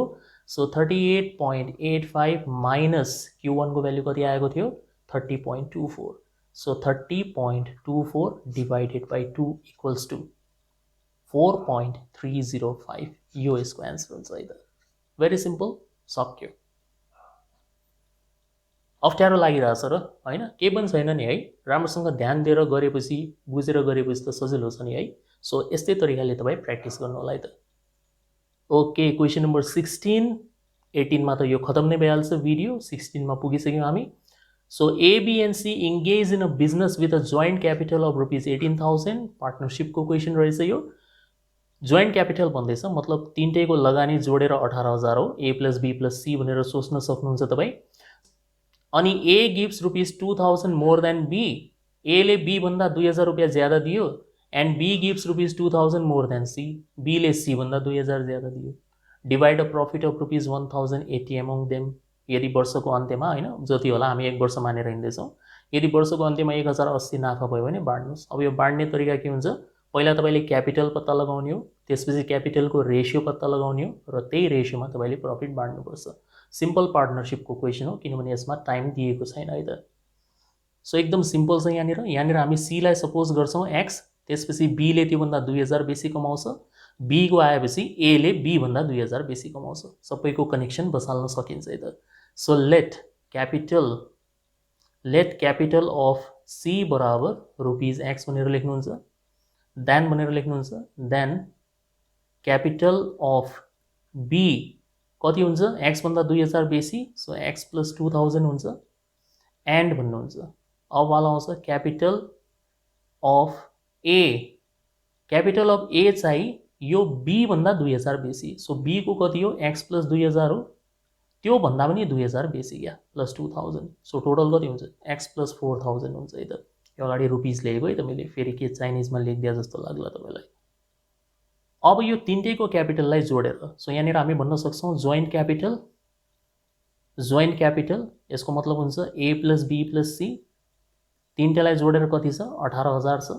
[SPEAKER 1] सो 38.85 माइनस Q1 को भ्यालु कति आएको थियो 30.24, so 30.24 divided by 2 equals to 4.305, यो यसको एन्सर हुन्छ है त। भेरी सिम्पल, सक्यो। अप्ठ्यारो लागिरहेछ र हैन, केही पनि छैन नि है, राम्रोसँग ध्यान दिएर गरेपछि बुझेर गरेपछि त सजिलो छ नि है। सो यस्तै तरिकाले तपाईँ प्र्याक्टिस गर्नु होला है त। ओके, क्वेसन नम्बर 16, 18 मा त यो खतम नै भइहाल्छ भिडियो, 16 मा पुगिसक्यौँ हामी। So A, B and C engage in a business with a joint capital of ₹18,000, पार्टनरसिपको question रहेछ यो। जोइन्ट क्यापिटल भन्दैछ मतलब तीनटैको लगानी जोडेर 18,000 हो, A + B + C भनेर सोच्न सक्नुहुन्छ तपाईँ। अनि A gives ₹2,000 more than B, A ले B भन्दा 2,000 रुपियाँ ज्यादा दियो, and B gives ₹2,000 more than C, B ले C भन्दा 2,000 ज्यादा दियो। Divide a profit of ₹180 among them, यदि वर्षको अन्त्यमा हैन जति होला हामी एक वर्ष मानेर हिँड्दैछौँ, यदि वर्षको अन्त्यमा 1080 नाफा भयो भने बाँड्नुहोस्। अब यो बाँड्ने तरिका के हुन्छ, पहिला तपाईँले क्यापिटल पत्ता लगाउने हो, त्यसपछि क्यापिटलको रेसियो पत्ता लगाउने हो, र त्यही रेसियोमा तपाईँले प्रफिट बाँड्नुपर्छ। सिम्पल पार्टनरसिपको क्वेसन हो, किनभने यसमा टाइम दिएको छैन है त। सो एकदम सिम्पल छ यहाँनिर हामी C लाई सपोज गर्छौँ X, त्यसपछि B ले त्योभन्दा 2,000 बेसी कमाउँछ, B को आएपछि A ले B भन्दा 2,000 बेसी कमाउँछ, सबैको कनेक्सन बसाल्न सकिन्छ है त। So let capital of C बराबर ₹X भनेर लेख्नुहुन्छ, देन भनेर लेख्नुहुन्छ, देन क्यापिटल अफ B कति हुन्छ, X भन्दा 2,000 बेसी, सो X + 2,000 हुन्छ, एन्ड भन्नुहुन्छ। अब वाला आउँछ capital of A, capital of A चाहिँ यो B भन्दा 2,000 बेसी, सो B को कति हो X + 2,000 हो, त्यो भन्दा पनि 2,000 बेसी क्या, + 2,000, सो टोटल कति हुन्छ X + 4,000 हुन्छ है त। यो अगाडि रुपिस लेखेको है त मैले, फेरि के चाइनिजमा लेखिदिए जस्तो लाग्ला तपाईँलाई। अब यो तीनटैको क्यापिटललाई जोडेर, सो यहाँनिर हामी भन्न सक्छौँ जोइन्ट क्यापिटल, यसको मतलब हुन्छ A + B + C, तीनटैलाई जोडेर कति छ 18,000 छ,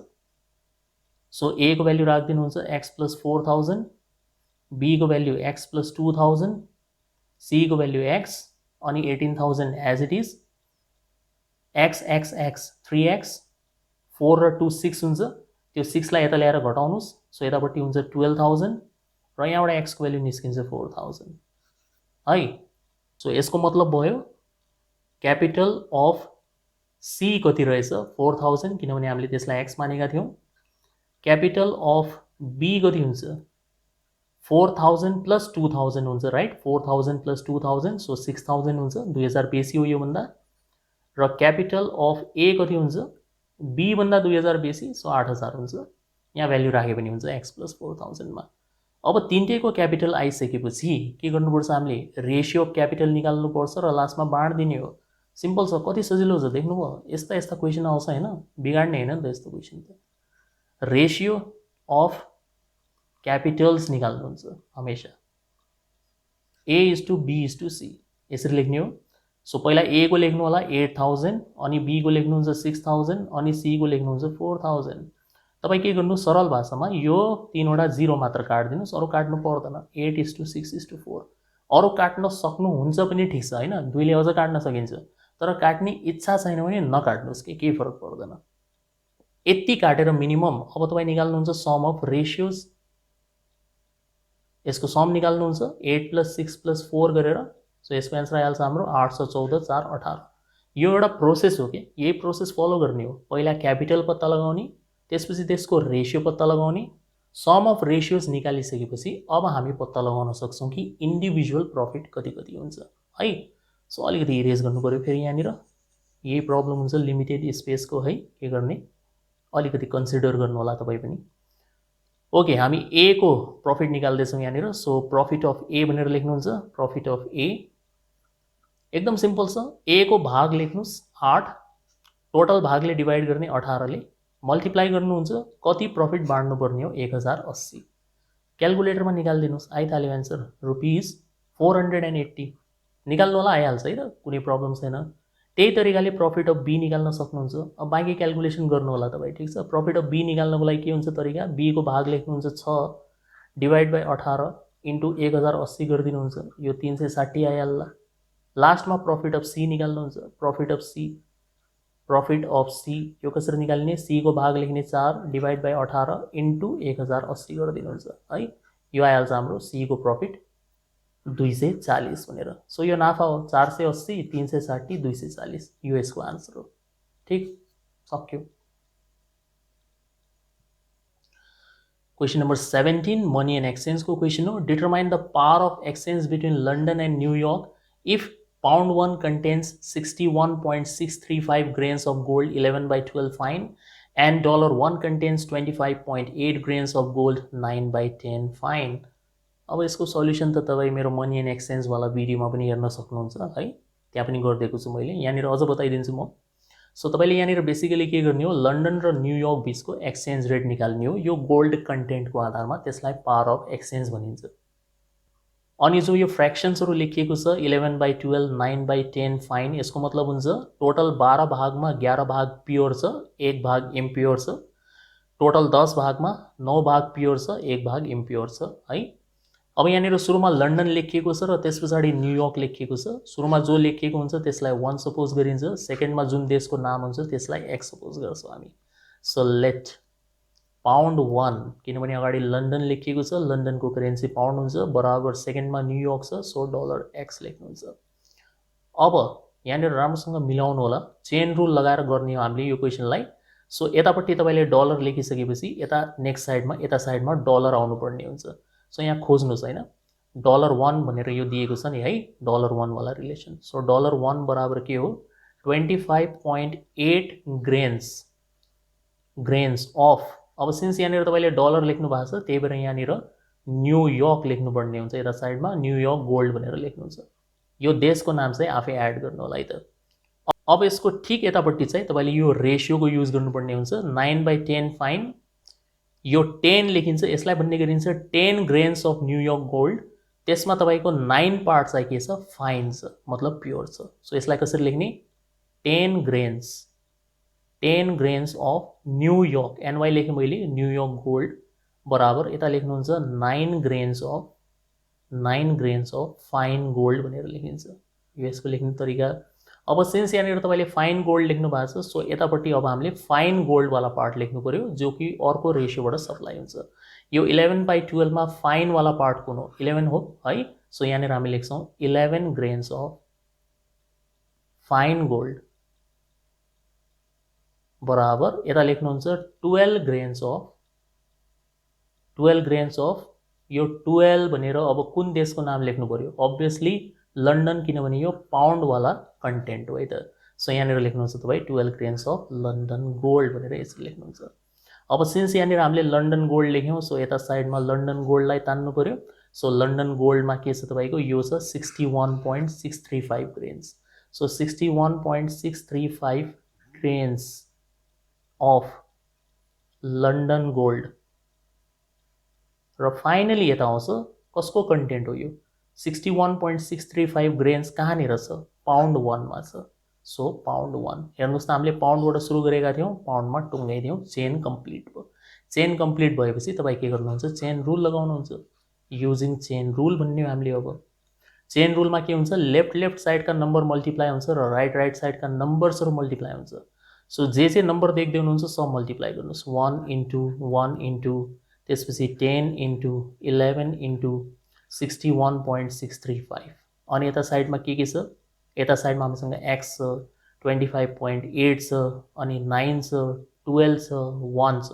[SPEAKER 1] सो A को भ्यालु राखिदिनुहुन्छ X + 4,000, B को भ्यालु X + 2,000, C को भ्यालु X, अनि 18,000 as it is, X 3X, 4 र 2 6 हुन्छ, त्यो 6 लाई यता ल्याएर घटाउनुहोस्, सो यतापट्टि हुन्छ 12,000, र यहाँबाट X को भ्यालु निस्किन्छ 4,000 है। सो यसको मतलब भयो क्यापिटल अफ C कति रहेछ 4,000, किनभने हामीले त्यसलाई X मानेका थियौँ। क्यापिटल अफ B कति हुन्छ 4,000 + 2,000 हुन्छ, राइट, 4,000 + 2,000, सो 6,000 हुन्छ, 2,000 बेसी हो योभन्दा। र क्यापिटल अफ A कति हुन्छ B भन्दा 2,000 बेसी, सो 8,000 हुन्छ, यहाँ भ्यालु राखे पनि हुन्छ X + 4,000 मा। अब तीनटैको क्यापिटल आइसकेपछि के गर्नुपर्छ, हामीले रेसियो अफ क्यापिटल निकाल्नुपर्छ र लास्टमा बाँड्दिने हो। सिम्पल छ, कति सजिलो छ देख्नुभयो, यस्ता क्वेसन आउँछ हैन, बिगाड्ने हैन नि त यस्तो क्वेसन त। रेसियो अफ क्यापिटल्स निकाल्नुहुन्छ हमेशा, A/B/C यसरी लेख्ने हो। सो पहिला A को लेख्नु होला 8,000, अनि B को लेख्नुहुन्छ 6,000, अनि C को लेख्नुहुन्छ 4,000। तपाईँ के गर्नु, सरल भाषामा यो तीनवटा 0 मात्र काट्दिनुहोस्, अरू काट्नु पर्दैन, 8:6:4, अरू काट्न सक्नुहुन्छ पनि ठिक छ हैन, दुईले अझ काट्न सकिन्छ, तर काट्ने इच्छा छैन भने नकाट्नुहोस्, केही फरक पर्दैन। यति काटेर मिनिमम अब तपाईँ निकाल्नुहुन्छ सम अफ रेशियोज, यसको सम निकाल्नुहुन्छ 8 + 6 + 4 गरेर, सो यसको एन्सर आइहाल्छ हाम्रो 814, 4, 18। यो एउटा प्रोसेस हो कि, यही प्रोसेस फलो गर्ने हो, पहिला क्यापिटल पत्ता लगाउने, त्यसपछि त्यसको रेसियो पत्ता लगाउने, सम अफ रेशियोज निकालिसकेपछि अब हामी पत्ता लगाउन सक्छौँ कि इन्डिभिजुअल प्रफिट कति हुन्छ है। सो अलिकति इरेज गर्नु पर्यो फेरि, यहाँनिर यही प्रब्लम हुन्छ लिमिटेड स्पेसको है, के गर्ने अलिकति कन्सिडर गर्नु होला तपाईँ पनि। ओके, हामी ए को प्रफिट निकाल्दैछौँ यहाँनिर। सो प्रफिट अफ ए भनेर लेख्नुहुन्छ, प्रफिट अफ ए एकदम सिम्पल छ। ए को भाग लेख्नुहोस् 8, टोटल भागले डिभाइड गर्ने 18 ले, मल्टिप्लाई गर्नुहुन्छ कति प्रफिट बाँड्नुपर्ने हो 1080। क्यालकुलेटरमा निकालिदिनुहोस्, आइहाल्यो एन्सर रुपिस 480। निकाल्नु होला, आइहाल्छ है त, कुनै प्रब्लम छैन। त्यही तरिकाले प्रफिट अफ बी निकाल्न सक्नुहुन्छ। अब बाँकी क्यालकुलेसन गर्नु होला तपाईँ, ठिक छ। प्रफिट अफ बी निकाल्नको लागि के हुन्छ तरिका, बी को भाग लेख्नुहुन्छ 6 डिभाइड बाई 18 इन्टु 1080 गरिदिनुहुन्छ, यो 360 आइहाल्ला। लास्टमा प्रफिट अफ सी निकाल्नुहुन्छ, profit of C, profit of C यो कसरी निकाल्ने, सी को भाग लेख्ने 4 डिभाइड बाई 18 इन्टु 1080 गरिदिनुहुन्छ है, यो आइहाल्छ हाम्रो सी को प्रफिट 240 भनेर। सो यो नाफा हो, 480 360 240, यो यसको आन्सर हो। ठिक, सक्यो। क्वेसन नम्बर 17 मनी एन्ड एक्सचेन्जको क्वेसन हो। Determine the power of exchange between London and New York if pound 1 contains 61.635 grains of gold 11/12 fine and $1 contains 25.8 grains of gold 9/10 fine। अब यसको सल्युसन त तपाईँ मेरो मनी एन्ड एक्सचेन्ज वाला भिडियोमा पनि हेर्न सक्नुहुन्छ है, त्यहाँ पनि गरिदिएको छु मैले। यहाँनिर अझ बताइदिन्छु म। सो तपाईँले यहाँनिर बेसिकली के गर्ने हो, लन्डन र न्युयोर्क बिचको एक्सचेन्ज रेट निकाल्ने हो। यो गोल्ड कन्टेन्टको आधारमा त्यसलाई पावर अफ एक्सचेन्ज भनिन्छ। अनि जो यो फ्र्याक्सन्सहरू लेखिएको छ 11/12 9/10 फाइन, यसको मतलब हुन्छ टोटल 12 भागमा 11 भाग प्योर छ, 1 भाग इम्प्योर छ। टोटल 10 भागमा 9 भाग प्योर छ, 1 भाग इम्प्योर छ है। अब यहाँनिर सुरुमा लन्डन लेखिएको छ र त्यस पछाडि न्युयोर्क लेखिएको छ। सुरुमा जो लेखिएको हुन्छ त्यसलाई 1 सपोज गरिन्छ, सेकेन्डमा जुन देशको नाम हुन्छ त्यसलाई x सपोज गर्छौँ हामी। सो लेट पाउन्ड 1, किनभने अगाडि लन्डन लेखिएको छ, लन्डनको करेन्सी पाउन्ड हुन्छ, बराबर सेकेन्डमा न्युयोर्क छ, सो $x लेख्नुहुन्छ। अब यहाँनिर राम्रोसँग मिलाउनु होला, चेन रुल लगाएर गर्ने हो हामीले यो क्वेसनलाई। सो यतापट्टि तपाईँले डलर लेखिसकेपछि यता नेक्स्ट साइडमा यता साइडमा डलर आउनुपर्ने हुन्छ। सो यहाँ खोज्नुहोस् होइन, $1 भनेर यो दिएको छ नि है, $1 वाला रिलेसन। सो $1 बराबर के हो, 25.8 ग्रेन्स अफ। अब सिन्स यहाँनिर तपाईँले डलर लेख्नु भएको छ, त्यही भएर यहाँनिर न्युयोर्क लेख्नुपर्ने हुन्छ, यता साइडमा न्युयोर्क गोल्ड भनेर लेख्नुहुन्छ। यो देशको नाम चाहिँ आफै एड गर्नु होला है त। अब यसको ठिक यतापट्टि चाहिँ तपाईँले यो रेसियोको युज गर्नुपर्ने हुन्छ, 9/10 फाइन। यो 10 लेखिन्छ, यसलाई भन्ने गरिन्छ 10 ग्रेन्स अफ न्युयोर्क गोल्ड। त्यसमा तपाईँको 9 पार्ट चाहिँ के छ, फाइन छ, मतलब प्योर छ। सो यसलाई कसरी लेख्ने, 10 ग्रेन्स अफ न्युयोर्क, एनवाई लेखेँ मैले, न्युयोर्क गोल्ड बराबर यता लेख्नुहुन्छ 9 ग्रेन्स अफ फाइन गोल्ड भनेर लेखिन्छ। यो यसको लेख्ने तरिका। अब सिन्स यहाँनिर तपाईँले फाइन गोल्ड लेख्नु भएको छ, सो यतापट्टि अब हामीले फाइन गोल्डवाला पार्ट लेख्नु पऱ्यो, जो कि अर्को रेसियोबाट सप्लाई हुन्छ। यो 11/12 मा फाइनवाला पार्ट कुन हो, 11 हो है। सो यहाँनिर हामी लेख्छौँ 11 ग्रेन्स अफ फाइन गोल्ड बराबर यता लेख्नुहुन्छ 12 ग्रेन्स अफ यो 12 भनेर अब कुन देशको नाम लेख्नु पर्यो, अब्भियसली लन्डन, किनभने यो पाउन्ड वाला कन्टेन्ट हो है त। सो यहाँनिर लेख्नुहुन्छ तपाईँ 12 ग्रेन्स अफ लन्डन गोल्ड भनेर यसरी लेख्नुहुन्छ। अब सिन्स यहाँनिर हामीले लन्डन गोल्ड लेख्यौँ, सो यता साइडमा लन्डन गोल्डलाई तान्नु पर्यो। सो लन्डन गोल्डमा के छ तपाईँको, यो छ 61.635 grains. So 61.635 grains of London gold र फाइनली यता आउँछ कसको कन्टेन्ट हो, यो 61.635 ग्रेन्स कहाँनिर छ, पाउन्ड 1 मा छ। सो पाउन्ड 1 हेर्नुहोस् त, हामीले पाउन्डबाट सुरु गरेका थियौँ, पाउन्डमा टुङ्गाइदियौँ, चेन कम्प्लिट भयो। चेन कम्प्लिट भएपछि तपाईँ के गर्नुहुन्छ, चेन रुल लगाउनुहुन्छ, युजिङ चेन रुल भन्ने हामीले। अब चेन रुलमा के हुन्छ, लेफ्ट साइडका नम्बर मल्टिप्लाई हुन्छ र राइट साइडका नम्बर्सहरू मल्टिप्लाई हुन्छ। सो जे नम्बर देख्दै हुनुहुन्छ सब मल्टिप्लाई गर्नुहोस्, 1 इन्टु 1 इन्टु त्यसपछि 10 इन्टु 11 इन्टु 61.635। अनि यता साइडमा के छ, यता साइडमा हामीसँग x छ, 25.8 छ, अनि 9 छ, 12 छ, 1 छ।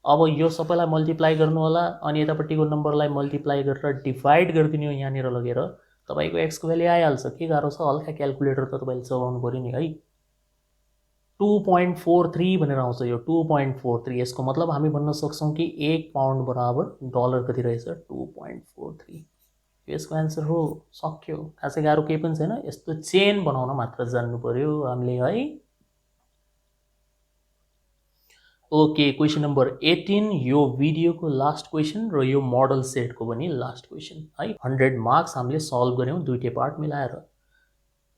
[SPEAKER 1] अब यो सबैलाई मल्टिप्लाई गर्नु होला, अनि यतापट्टिको नम्बरलाई मल्टिप्लाई गरेर डिभाइड गरिदिनु हो यहाँनिर लगेर, तपाईँको x को भ्यालु आइहाल्छ। के गाह्रो छ, हल्का क्यालकुलेटर त तपाईँले चलाउनु पऱ्यो नि है। 2.43 भनेर आउँछ यो 2.43 यसको मतलब हामी भन्न सक्छौं कि 1 पाउन्ड बराबर डलर कति रहेछ 2.43 यसको आन्सर हो सक्यो खासै गाह्रो केही पनि छैन यस्तो चेन बनाउन मात्र जान्नु पर्यो हामीले है ओके क्वेशन नम्बर 18 यो भिडियोको लास्ट क्वेशन र यो मोडल सेटको पनि लास्ट क्वेशन है 100 मार्क्स हामीले सल्भ गर्यौं दुईटै पार्ट मिलाएर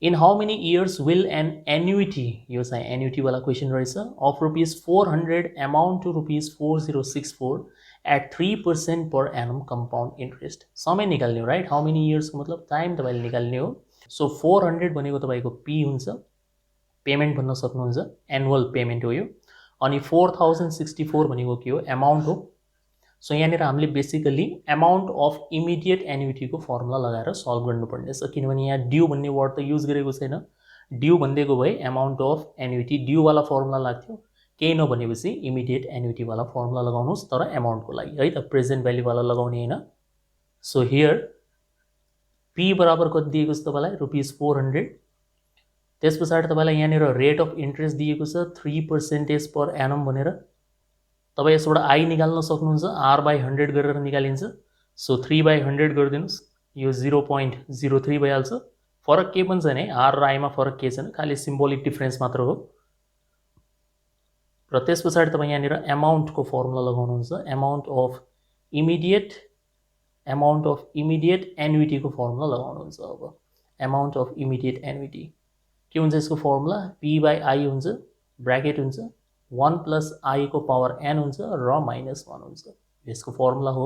[SPEAKER 1] In how many years will an annuity, यो चाहिँ annuity वाला क्वेशन रहेछ, of rupees 400 amount to rupees 4064 at 3% per annum compound interest? समय निकाल्ने हो राइट how many years को मतलब टाइम तपाईले निकाल्ने हो सो 400 भनेको तपाईको P हुन्छ पेमेन्ट भन्न सक्नुहुन्छ एनुअल पेमेन्ट हो यो अनि 4064 भनेको के हो अमाउन्ट हो सो यहाँनिर हामीले बेसिकली अमाउन्ट अफ इमिडिएट एन्युटीको फर्मुला लगाएर सल्भ गर्नुपर्ने छ किनभने यहाँ ड्यू भन्ने वर्ड त युज गरेको छैन ड्यू भन्दैको भए अमाउन्ट अफ एन्युटी ड्यूवाला फर्मुला लाग्थ्यो केही नभनेपछि इमिडिएट एन्युटीवाला फर्मुला लगाउनुहोस् तर अमाउन्टको लागि है त प्रेजेन्ट भ्याल्युवाला लगाउने होइन सो हियर पी बराबर कति दिएको छ तपाईँलाई रुपिस 400 त्यस पछाडि तपाईँलाई यहाँनिर रेट अफ इन्ट्रेस्ट दिएको छ 3% पर एनम भनेर तपाईं यसबाट आई निकाल्न सक्नुहुन्छ r by 100 गरेर निकालिन्छ सो 3 by 100 गरिदिनुस् यो 0.03 भइहाल्छ फरक के पनि छैन r र i मा फरक के छैन खाली सिम्बोलिक डिफरेन्स मात्र हो र त्यस पछाडि तपाईं यहाँनिर अमाउन्ट को फर्मुला लगाउनुहुन्छ अमाउन्ट अफ इमिडिएट एन्युटी को फर्मुला लगाउनुहुन्छ अब अमाउन्ट अफ इमिडिएट एन्युटी के हुन्छ यसको फर्मुला p by i हुन्छ ब्र्याकेट हुन्छ 1 plus I को पावर n हुन्छ र -1 हुन्छ यसको फर्मुला हो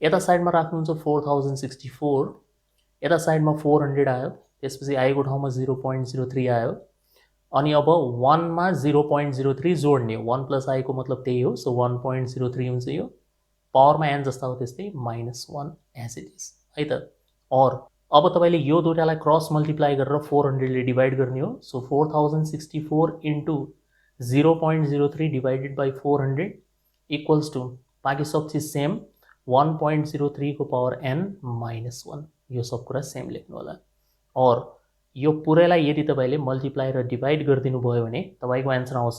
[SPEAKER 1] यता साइडमा राख्नुहुन्छ 4064 यता साइडमा 400 आयो त्यसपछि I को ठाउँमा 0.03 आयो अनि अब 1 मा 0.03 जोड्ने 1 plus I को मतलब त्यही हो सो 1.03 हुन्छ यो पावरमा n जस्ता हो त्यस्तै -1 एज इट इज है त और अब तपाईले यो दुईटालाई क्रस मल्टिप्लाई गरेर 400 ले डिवाइड गर्ने हो so 4064 into 0.03 divided by 400 equals to बाकी सब चीज सेम 1.03 को पावर n -1 यो सब कुरा सेम लेख्नु होला और यो पुरैलाई यदि तपाईले मल्टिप्लाई र डिवाइड गरिदिनु भयो भने तपाईको आन्सर आउँछ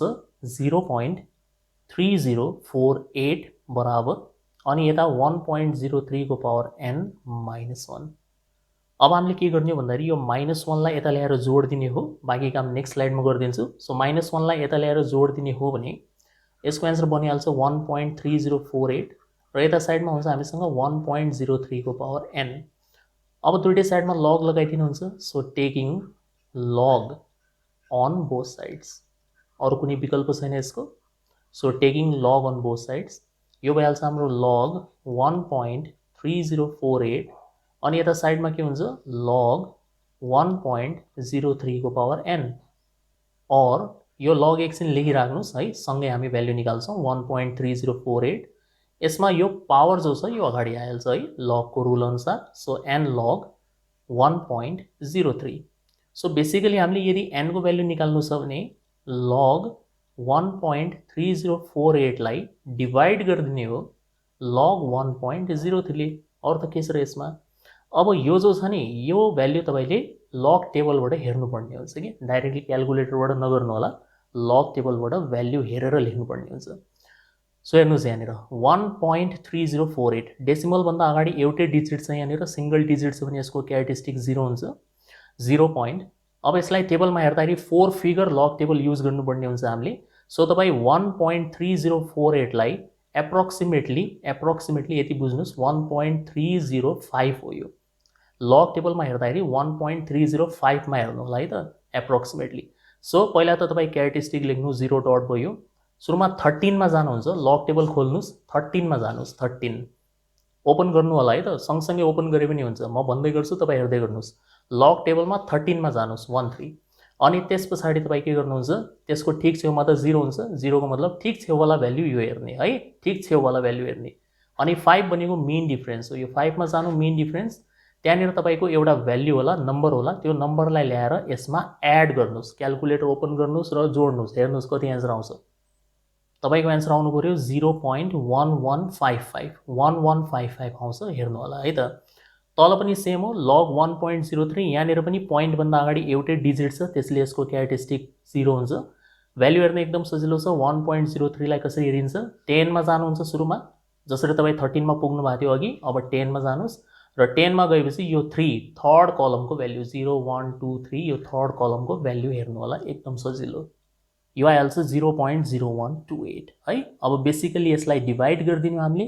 [SPEAKER 1] 0.3048 बराबर अनि यता 1.03 को पावर n -1 अब हामीले के गर्ने हो भन्दाखेरि यो -1 लाई यता ल्याएर जोड दिने हो बाकी काम नेक्स्ट स्लाइडमा गर्दिन्छु सो -1 लाई यता ल्याएर जोड दिने हो भने यसको आन्सर बनिहाल्छ 1.3048 र यता साइडमा हुन्छ हामीसँग 1.03 को पावर n अब दुईटै साइडमा लग लगाइदिनुहुन्छ so taking log on both sides अरु कुनै विकल्प छैन यसको so taking log on both sides यो भइहाल्छ हाम्रो लग 1.3048 अनि यता साइडमा के हुन्छ log 1.03 को पावर n और यो log एकछिन लेखिराख्नुस् है सँगै हामी भ्यालु निकाल्छौं 1.3048 यसमा यो पावर जो छ यो अगाडि आइहाल्छ है log को रुल अनुसार so n log 1.03 so basically हामीले यदि n को भ्यालु निकाल्नु छ भने log 1.3048 लाई डिवाइड गरिदिने हो log 1.03 ले और त के छ र यसमा अब यो जो छ नि यो भ्यालु तपाईले लग टेबलबाट हेर्नु पर्ने हुन्छ कि डाइरेक्टली क्याल्कुलेटरबाट नगर्नु होला लग टेबलबाट भ्यालु हेरेर लेख्नु पर्ने हुन्छ सो हेर्नुस् यहाँनिर 1.3048 डेसिमल भन्दा अगाडि एउटै डिजिट छ यहाँनिर सिंगल डिजिट छ भने यसको क्यारेक्टरिस्टिक 0 हुन्छ 0 point अब यसलाई टेबलमा हेर्दाखेरि 4 फिगर लग टेबल युज गर्नुपर्ने हुन्छ हामीले सो तपाई 1.3048 लाई एप्रोक्सिमेटली यति बुझ्नुस् 1.305 हो यो लग टेबलमा हेर्दाखेरि 1.305 मा हेर्नु होला है त एप्रोक्सिमेटली सो पहिला त तपाई क्यारेक्टरिस्टिक लेख्नु 0 डट भयो सुरुमा 13 मा जानुहुन्छ लग टेबल खोल्नुस् 13 मा जानुस् 13 ओपन गर्नु होला है त सँगसँगै ओपन गरे पनि हुन्छ म भन्दै गर्छु तपाई हेर्दै गर्नुस् लग टेबलमा 13 मा जानुस् 13 अनि त्यसपछि तपाई के गर्नुहुन्छ त्यसको ठीक छेउमा त 0 हुन्छ 0 को मतलब ठीक छेउवाला भ्यालु यो हेर्ने है ठीक छेउवाला भ्यालु हेर्ने अनि 5 भनेको मीन डिफरेन्स हो यो 5 मा जानु मीन डिफरेन्स त्यहाँनिर तपाईको एउटा भ्यालु होला नम्बर होला त्यो नम्बरलाई ल्याएर यसमा एड गर्नुस् क्याल्कुलेटर ओपन गर्नुस् र जोड्नुस् हेर्नुस् कति आन्सर आउँछ तपाईको आन्सर आउनु पर्यो 0.1155 1155 आउँछ हेर्नु होला है त तल पनि सेम हो log 1.03 यहाँनिर पनि पोइन्ट भन्दा अगाडि एउटै डिजिट छ त्यसले यसको क्यारेक्टरिस्टिक 0 हुन्छ भ्याल्यु हेर्न एकदम सजिलो छ 1.03 लाई कसरी हेरिन्छ 10 मा जानुहुन्छ सुरुमा जसरी तपाईं 13 मा पुग्नु भएको थियो अघि अब 10 मा जानुस् र 10 मा गएपछि यो 3 थर्ड कलमको भ्याल्यु 0 1 2 3 यो थर्ड कलमको भ्याल्यु हेर्नु होला एकदम सजिलो यो आइहाल्छ 0.0128 है अब बेसिकली यसलाई डिभाइड गरिदिनु हामीले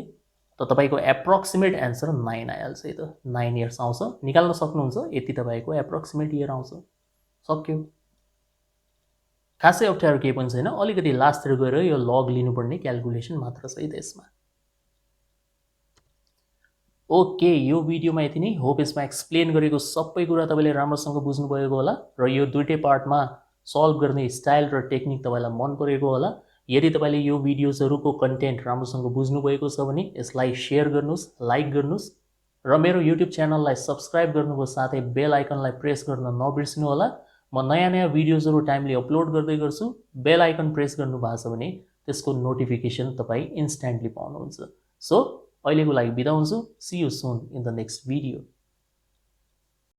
[SPEAKER 1] त तपाईको एप्रोक्सिमेट एन्सर 9 आइहाल्छ है त 9 इयर्स आउँछ निकाल्न सक्नुहुन्छ यति तपाईको एप्रोक्सिमेट इयर आउँछ सक्यो खासै अप्ठ्यारो केही पनि छैन अलिकति लास्टतिर गएर यो लग लिनुपर्ने क्याल्कुलेसन मात्र छ है त्यसमा ओके यो भिडियोमा यति नै होप यसमा एक्सप्लेन गरेको सबै कुरा तपाईले राम्रोसँग बुझ्नु भएको होला र यो दुईटै पार्टमा सल्भ गर्ने स्टाइल र टेक्निक तपाईलाई मन परेको होला यदि तपाईले यो भिडियोजहरुको कन्टेन्ट राम्रोसँग बुझ्नु भएको छ भने यसलाई शेयर गर्नुस् लाइक गर्नुस् र मेरो YouTube च्यानललाई सब्स्क्राइब गर्नुको साथै बेल आइकनलाई प्रेस गर्न नबिर्सनु होला म नयाँ भिडियोजहरु टाइमली अपलोड गर्दै गर्छु बेल आइकन प्रेस गर्नु भएको छ भने त्यसको नोटिफिकेसन तपाई इन्स्ट्यान्टली पाउनुहुन्छ सो अहिलेको लागि बिदा हुन्छु see you soon in the next video